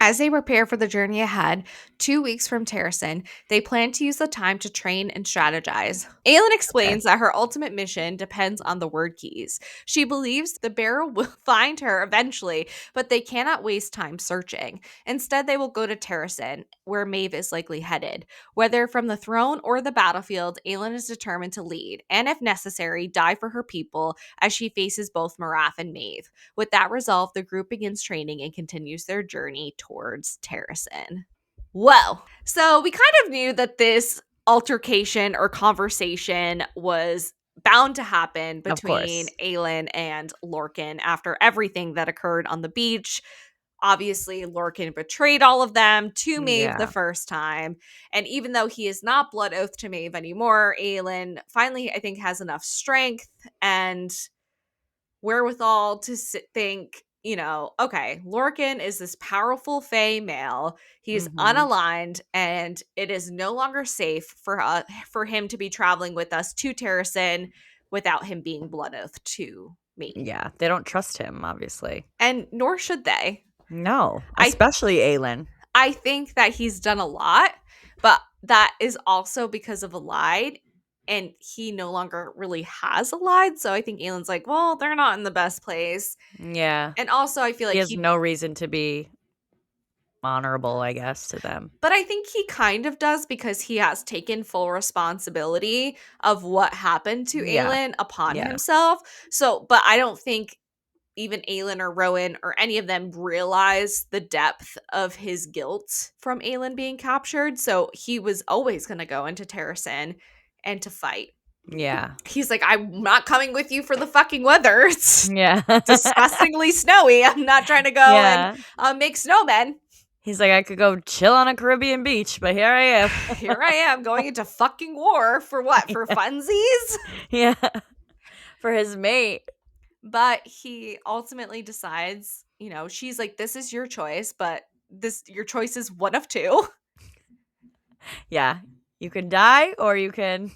As they prepare for the journey ahead, 2 weeks from Terrasen, they plan to use the time to train and strategize. Aelin Okay. explains that her ultimate mission depends on the word keys. She believes the bearer will find her eventually, but they cannot waste time searching. Instead, they will go to Terrasen, where Maeve is likely headed. Whether from the throne or the battlefield, Aelin is determined to lead, and if necessary, die for her people as she faces both Marath and Maeve. With that resolve, the group begins training and continues their journey towards Terrasen. Whoa. So we kind of knew that this altercation or conversation was bound to happen Of between course. Aelin and Lorcan after everything that occurred on the beach. Obviously, Lorcan betrayed all of them to Maeve the Yeah. first time. And even though he is not blood oath to Maeve anymore, Aelin finally, I think, has enough strength and wherewithal to think, okay, Lorcan is this powerful Fey male. He's Mhm. unaligned, and it is no longer safe for him to be traveling with us to Terrasen without him being blood oath to me. Yeah, they don't trust him, obviously. And nor should they. No, I especially Aelin. I think that he's done a lot, but that is also because of Alide, and he no longer really has Alide. So I think Aelin's like, well, they're not in the best place. Yeah. And also, I feel He like has no reason to be honorable, I guess, to them. but I think he kind of does because he has taken full responsibility of what happened to Yeah. Aelin upon Yeah. himself. So, but I don't think even Aelin or Rowan or any of them realize the depth of his guilt from Aelin being captured. So he was always going to go into Terrasen and to fight. Yeah. He's like, I'm not coming with you for the fucking weather. It's Yeah. disgustingly snowy. I'm not trying to go and Yeah. make snowmen. He's like, I could go chill on a Caribbean beach, but here I am. Here I am going into fucking war for what? For funsies? Yeah. For his mate. But he ultimately decides, she's like, this is your choice, but your choice is one of two. Yeah. You can die or you can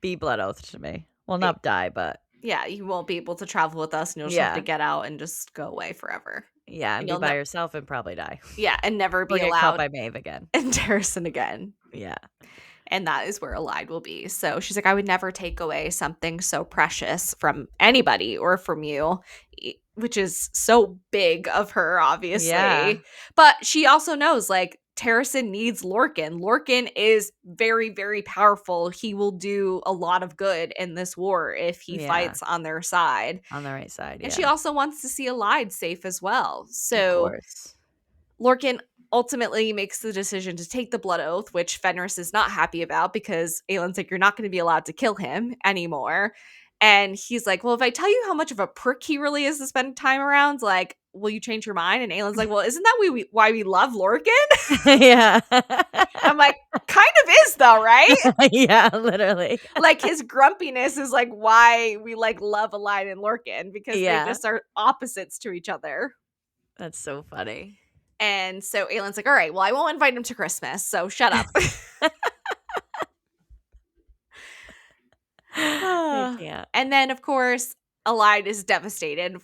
be blood oath to me. Well, not die, but Yeah, you won't be able to travel with us and you'll just have to yeah. get out and just go away forever. Yeah, and And be you'll by yourself and probably die. and never Or be get caught allowed by Maeve again. in Terracin again. Yeah. And that is where Allied will be. So she's like, I would never take away something so precious from anybody or from you, which is so big of her, Yeah. obviously. But she also knows, like, Terracin needs Lorcan. Lorcan is very, very powerful. He will do a lot of good in this war if he Yeah. fights on their side. On the right side, And she yeah. also wants to see Allied safe as well. Of So course. Lorcan ultimately makes the decision to take the blood oath, which Fenris is not happy about because Aelin's like, you're not going to be allowed to kill him anymore. And he's like, well, if I tell you how much of a prick he really is to spend time around, like, will you change your mind? And Aelin's like, well, isn't that why we love Lorcan? Yeah. I'm like, kind of is though, right? Yeah, literally. Like his grumpiness is like why we like love Allied and Lorcan because they Yeah. just are opposites to each other. That's so funny. And so Aelin's like, all right, well, I won't invite him to Christmas, so shut up. I can't. And then, of course, Allied is devastated,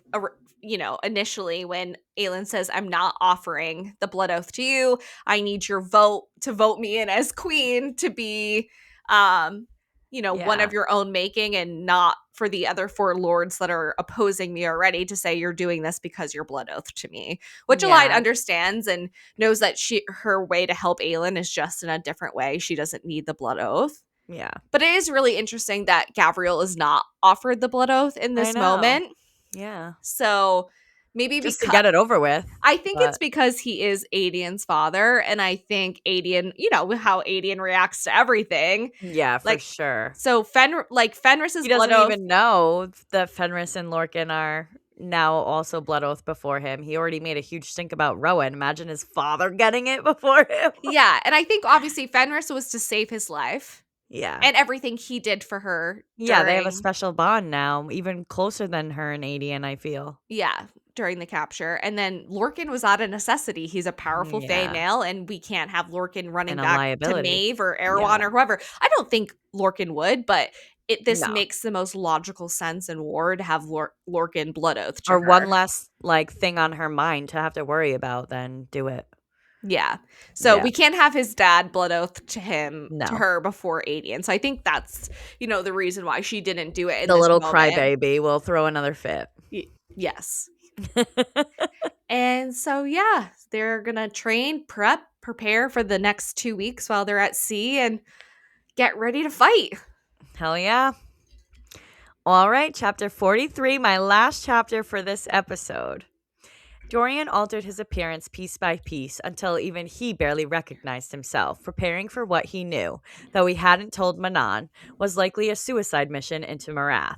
initially when Aelin says, I'm not offering the blood oath to you. I need your vote to vote me in as queen to be, one Yeah. of your own making and not for the other four lords that are opposing me already to say you're doing this because you're blood oath to me, which Allied Yeah. understands and knows that her way to help Aelin is just in a different way. She doesn't need the blood oath. Yeah. But it is really interesting that Gavriel is not offered the blood oath in I this know. moment. Yeah. So maybe Just to because get it over with. I think it's But because he is Adian's father, and I think Adian, how Adian reacts to everything. yeah, for Like sure. so Fenris's He blood doesn't oath. even know that Fenris and Lorcan are now also blood oath before him. He already made a huge stink about Rowan. Imagine his father getting it before him. Yeah, and I think obviously Fenris was to save his life Yeah. and everything he did for her Yeah, they have a during special bond now, even closer than her and Adian, I feel. during the capture. And then Lorcan was out of necessity. He's a powerful Fey Yeah. male, and we can't have Lorcan running And a back to liability. Maeve or Yeah. Erewhon or whoever. I don't think Lorcan would, but this No. makes the most logical sense in war to have Lorcan blood oath to Or one her. less thing on her mind to have to worry about, then do it. Yeah. So Yeah. we can't have his dad blood oath to No. her before Adian. So I think that's, the reason why she didn't do it in The this little moment. crybaby will throw another fit. Yes. And so, yeah, they're going to train, prepare for the next 2 weeks while they're at sea and get ready to fight. Hell yeah. All right, chapter 43, my last chapter for this episode. Dorian altered his appearance piece by piece until even he barely recognized himself, preparing for what he knew, though he hadn't told Manon, was likely a suicide mission into Marath.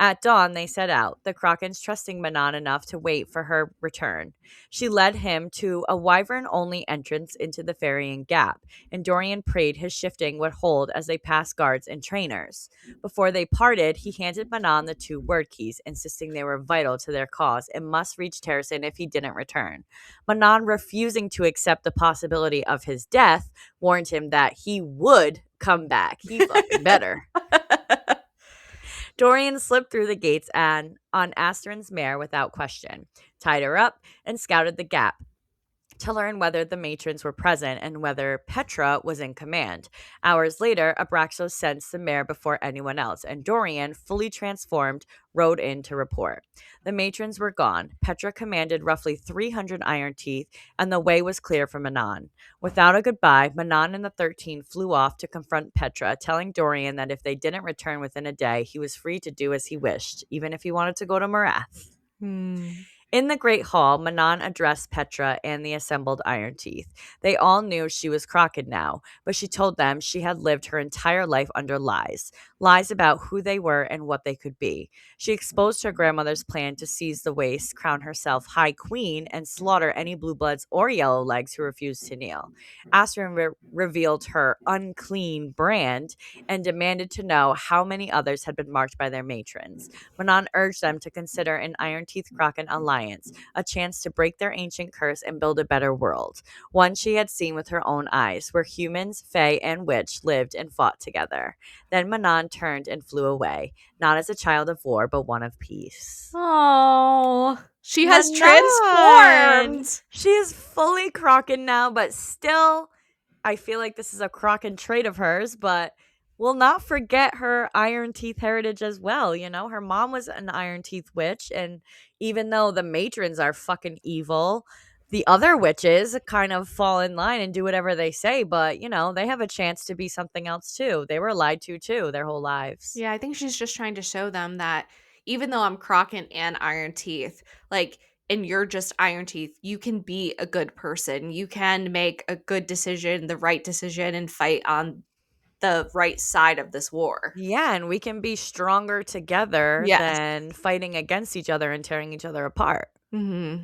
At dawn, they set out, the Krakens trusting Manon enough to wait for her return. She led him to a wyvern-only entrance into the ferrying gap, and Dorian prayed his shifting would hold as they passed guards and trainers. Before they parted, he handed Manon the 2 word keys, insisting they were vital to their cause and must reach Terracin if he didn't return. Manon, refusing to accept the possibility of his death, warned him that he would come back. He fucking better. Dorian slipped through the gates and on Asterin's mare without question, tied her up, and scouted the gap to learn whether the matrons were present and whether Petra was in command. Hours later, Abraxos sensed the mare before anyone else, and Dorian, fully transformed, rode in to report. The matrons were gone. Petra commanded roughly 300 iron teeth, and the way was clear for Manon. Without a goodbye, Manon and the 13 flew off to confront Petra, telling Dorian that if they didn't return within a day, he was free to do as he wished, even if he wanted to go to Marath. In the Great Hall, Manon addressed Petra and the assembled Iron Teeth. They all knew she was Crockett now, but she told them she had lived her entire life under lies, lies about who they were and what they could be. She exposed her grandmother's plan to seize the waste, crown herself High Queen, and slaughter any blue bloods or yellow legs who refused to kneel. Astrid revealed her unclean brand and demanded to know how many others had been marked by their matrons. Manon urged them to consider an Iron Teeth Kraken alliance, a chance to break their ancient curse and build a better world, one she had seen with her own eyes, where humans, fae, and witch lived and fought together. Then Manon turned and flew away, not as a child of war, but one of peace. Oh, she has Manon! transformed. She is fully Kraken now, but still, I feel like this is a Kraken trait of hers, but we'll not forget her Iron Teeth heritage as well. You know, her mom was an Iron Teeth witch, and even though the matrons are fucking evil, the other witches kind of fall in line and do whatever they say, but you know, they have a chance to be something else too. They were lied to too their whole lives. Yeah, I think she's just trying to show them that even though I'm Crockett and Iron Teeth, like, and you're just Iron Teeth, you can be a good person. You can make a good decision, the right decision, and fight on the right side of this war. Yeah, and we can be stronger together Yes. than fighting against each other and tearing each other apart. Hmm.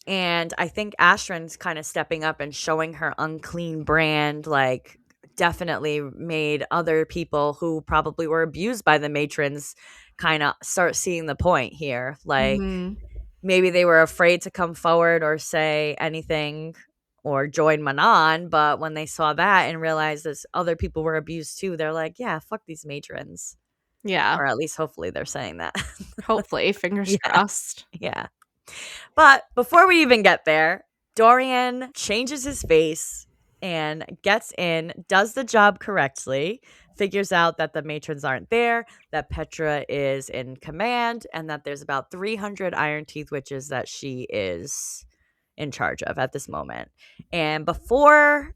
And I think Astrid's kind of stepping up and showing her unclean brand, like, definitely made other people who probably were abused by the matrons kind of start seeing the point here. Like, Hmm. maybe they were afraid to come forward or say anything or join Manon, but when they saw that and realized that other people were abused too, they're like, yeah, fuck these matrons. Yeah. Or at least hopefully they're saying that. Hopefully, fingers Yeah, crossed. yeah. But before we even get there, Dorian changes his face and gets in, does the job correctly, figures out that the matrons aren't there, that Petra is in command, and that there's about 300 Iron Teeth witches that she is in charge of at this moment. And before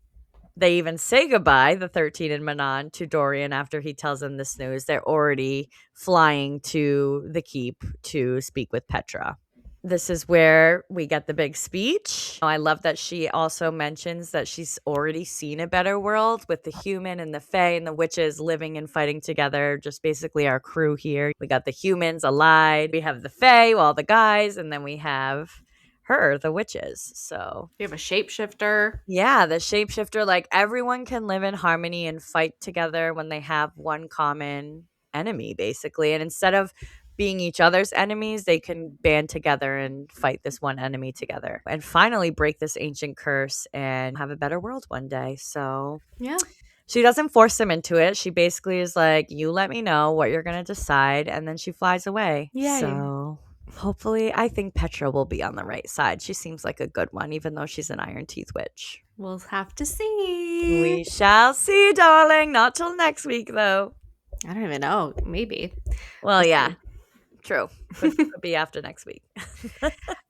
they even say goodbye, the 13 and Manon, to Dorian after he tells them this news, they're already flying to the keep to speak with Petra. This is where we get the big speech. I love that she also mentions that she's already seen a better world with the human and the fae and the witches living and fighting together. Just basically our crew here. We got the humans allied. We have the fae, all the guys, and then we have her, the witches. So We have a shapeshifter. yeah, the shapeshifter, like everyone can live in harmony and fight together when they have one common enemy, basically. And instead of being each other's enemies, they can band together and fight this one enemy together and finally break this ancient curse and have a better world one day. So Yeah. she doesn't force them into it. She basically is like, you let me know what you're going to decide. And then she flies away. Yay. So hopefully, I think Petra will be on the right side. She seems like a good one, even though she's an Iron Teeth witch. We'll have to see. We shall see, darling. Not till next week, though. I don't even know. Maybe. Well, We'll yeah, see. true. Could be after next week.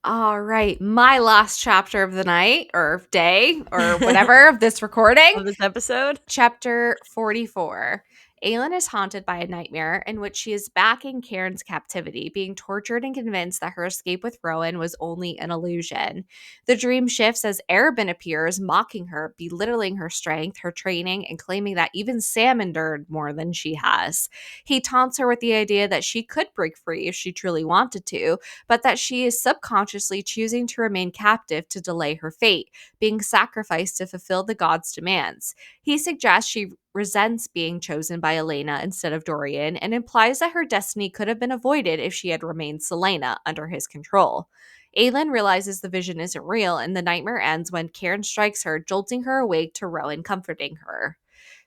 All right. My last chapter of the night or day or whatever of this recording. Of this episode. Chapter 44. Aelin is haunted by a nightmare in which she is back in Cairn's captivity, being tortured and convinced that her escape with Rowan was only an illusion. The dream shifts as Arabin appears, mocking her, belittling her strength, her training, and claiming that even Sam endured more than she has. He taunts her with the idea that she could break free if she truly wanted to, but that she is subconsciously choosing to remain captive to delay her fate, being sacrificed to fulfill the god's demands. He suggests she resents being chosen by Elena instead of Dorian and implies that her destiny could have been avoided if she had remained Selena under his control. Aelin realizes the vision isn't real, and the nightmare ends when Cairn strikes her, jolting her awake to Rowan comforting her.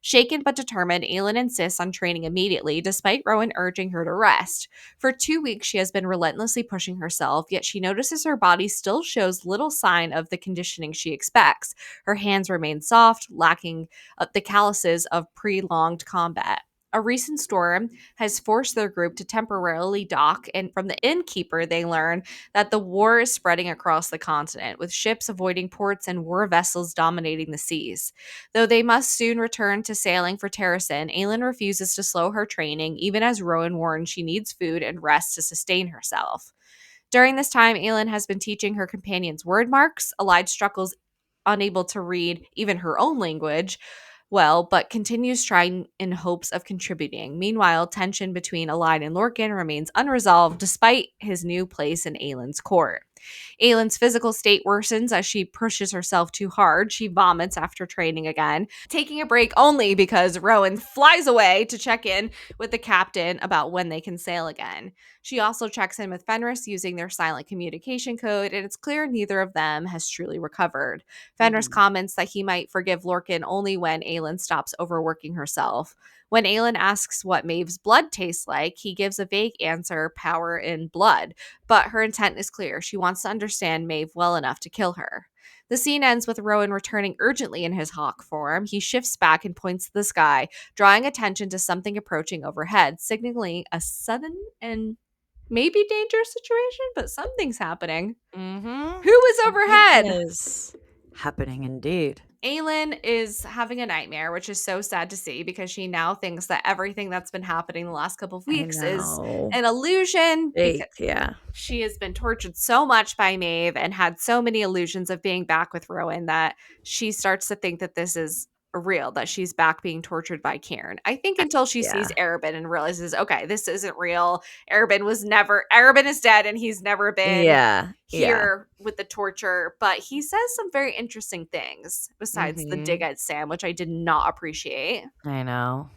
Shaken but determined, Aelin insists on training immediately, despite Rowan urging her to rest. For 2 weeks, she has been relentlessly pushing herself, yet she notices her body still shows little sign of the conditioning she expects. Her hands remain soft, lacking the calluses of prolonged combat. A recent storm has forced their group to temporarily dock, and from the innkeeper, they learn that the war is spreading across the continent, with ships avoiding ports and war vessels dominating the seas. Though they must soon return to sailing for Terrasen, Aelin refuses to slow her training, even as Rowan warns she needs food and rest to sustain herself. During this time, Aelin has been teaching her companions word marks. Alide struggles unable to read even her own language well, but continues trying in hopes of contributing. Meanwhile, tension between Alide and Lorcan remains unresolved despite his new place in Aelin's court. Aylin's physical state worsens as she pushes herself too hard. She vomits after training again, taking a break only because Rowan flies away to check in with the captain about when they can sail again. She also checks in with Fenris using their silent communication code, and it's clear neither of them has truly recovered. Fenris Mhm. comments that he might forgive Lorcan only when Aelin stops overworking herself. When Aelin asks what Maeve's blood tastes like, he gives a vague answer, power in blood. But her intent is clear. She wants to understand Maeve well enough to kill her. The scene ends with Rowan returning urgently in his hawk form. He shifts back and points to the sky, drawing attention to something approaching overhead, signaling a sudden and maybe dangerous situation, but something's happening. Mhm. Who is Something overhead? is happening indeed. Aelin is having a nightmare, which is so sad to see because she now thinks that everything that's been happening the last couple of I weeks is know. an illusion because Fake, yeah. she has been tortured so much by Maeve and had so many illusions of being back with Rowan that she starts to think that this is real, that she's back being tortured by Cairn. I think until she sees Yeah. Arabin and realizes, okay, this isn't real. Arabin is dead and he's never been Yeah. Yeah. here with the torture. But he says some very interesting things besides the dig Mhm. at Sam, which I did not appreciate. I know.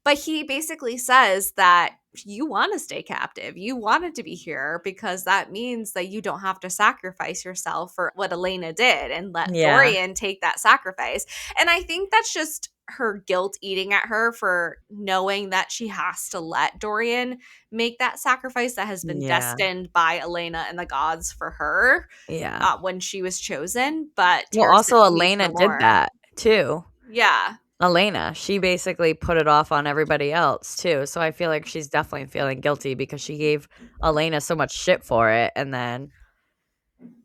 But he basically says that you want to stay captive. You wanted to be here because that means that you don't have to sacrifice yourself for what Elena did and let Yeah. Dorian take that sacrifice. And I think that's just her guilt eating at her for knowing that she has to let Dorian make that sacrifice that has been Yeah. destined by Elena and the gods for her Yeah. when she was chosen. But Well, Terrace also needs Elena no did more. that too. Yeah. Elena, she basically put it off on everybody else too. So I feel like she's definitely feeling guilty because she gave Elena so much shit for it, and then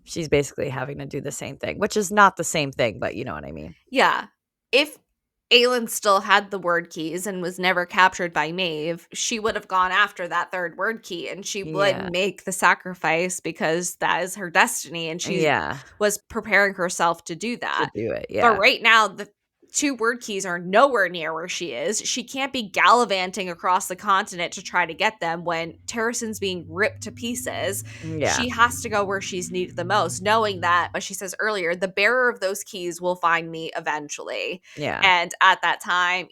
she's basically having to do the same thing, which is not the same thing, but you know what I mean. Yeah. If Aelin still had the word keys and was never captured by Maeve, she would have gone after that third word key and she would Yeah. make the sacrifice because that is her destiny and she Yeah. was preparing herself to do To that. do it. But Yeah. right now, the two word keys are nowhere near where she is. She can't be gallivanting across the continent to try to get them when Terrason's being ripped to pieces. Yeah. She has to go where she's needed the most, knowing that, as she says earlier, the bearer of those keys will find me eventually. Yeah. And at that time,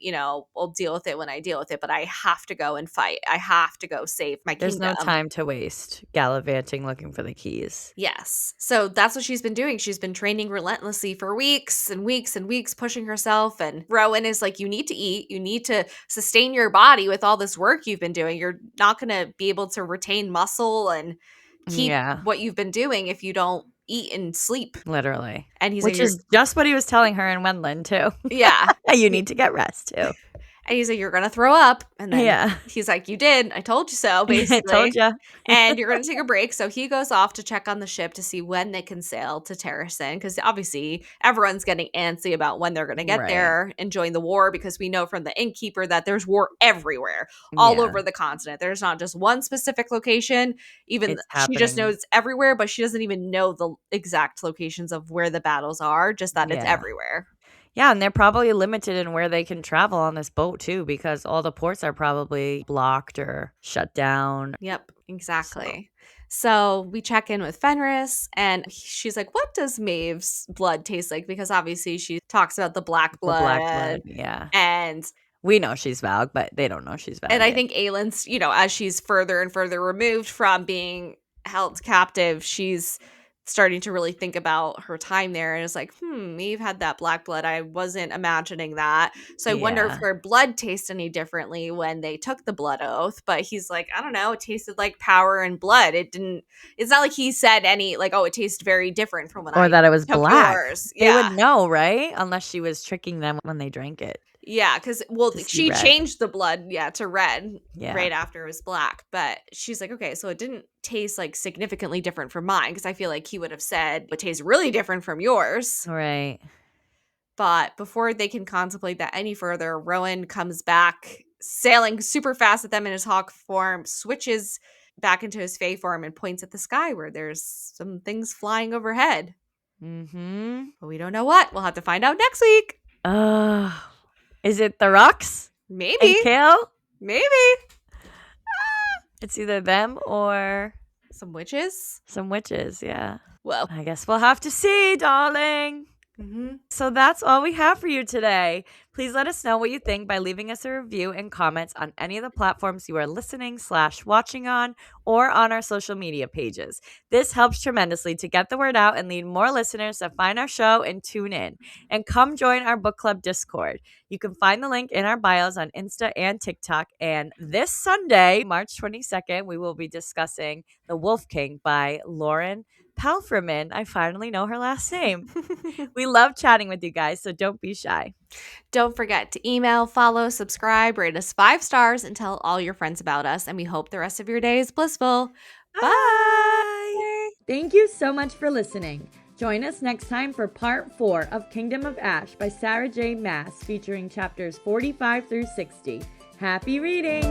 we'll deal with it when I deal with it, but I have to go and fight. I have to go save my There's no kingdom. time to waste gallivanting looking for the keys. Yes. So that's what she's been doing. She's been training relentlessly for weeks and weeks and weeks, pushing herself. And Rowan is like, you need to eat. You need to sustain your body with all this work you've been doing. You're not going to be able to retain muscle and keep Yeah. what you've been doing if you don't eat and sleep. Literally. And he's like, Which is just what he was telling her in Wendland too. yeah. You need to get rest too. And he's like, you're going to throw up. And then Yeah. he's like, you did. I told you so, I told basically. ya. And you're going to take a break. So he goes off to check on the ship to see when they can sail to Terracin. Because obviously, everyone's getting antsy about when they're going to get Right. there and join the war. Because we know from the innkeeper that there's war everywhere, all Yeah. over the continent. There's not just one specific location. Even It's she just happening. knows it's everywhere, but she doesn't even know the exact locations of where the battles are, just that it's Yeah. everywhere. Yeah, and they're probably limited in where they can travel on this boat too, because all the ports are probably blocked or shut down. Yep, So exactly. So we check in with Fenris, and she's like, what does Maeve's blood taste like? Because obviously she talks about the black the black blood, blood. yeah. And We know she's Valg, but they don't know she's and Valg I yet. think Aylin's, as she's further and further removed from being held captive, she's starting to really think about her time there and is like, Eve had that black blood. I wasn't imagining that. So I wonder if Yeah. her blood tastes any differently when they took the blood oath. But he's like, I don't know, it tasted like power and blood. It's not like he said any like, oh, it tastes very different from when Or I that it was took black. yours. They would Yeah. know, right? Unless she was tricking them when they drank it Yeah, because to see she red. changed the blood, to red Yeah. right after it was black. But she's like, okay, so it didn't taste like significantly different from mine because I feel like he would have said it tastes really different from yours. Right. But before they can contemplate that any further, Rowan comes back, sailing super fast at them in his hawk form, switches back into his Fae form and points at the sky where there's some things flying overhead. Mm-hmm. But we don't know what. We'll have to find out next week. Is it the rocks? Maybe. And Kale? Maybe. It's either them or some witches. Some witches, yeah. Well, I guess we'll have to see, darling. Mm-hmm. So that's all we have for you today. Please let us know what you think by leaving us a review and comments on any of the platforms you are listening/watching on or on our social media pages. This helps tremendously to get the word out and lead more listeners to find our show and tune in. And come join our book club Discord. You can find the link in our bios on Insta and TikTok. And this Sunday, March 22nd, we will be discussing The Wolf King by Lauren Palfreman. I finally know her last name. We love chatting with you guys, so don't be shy. Don't forget to email, follow, subscribe, rate us 5 stars, and tell all your friends about us. And we hope the rest of your day is blissful. Bye! Thank you so much for listening. Join us next time for part 4 of Kingdom of Ash by Sarah J. Maas, featuring chapters 45 through 60. Happy reading!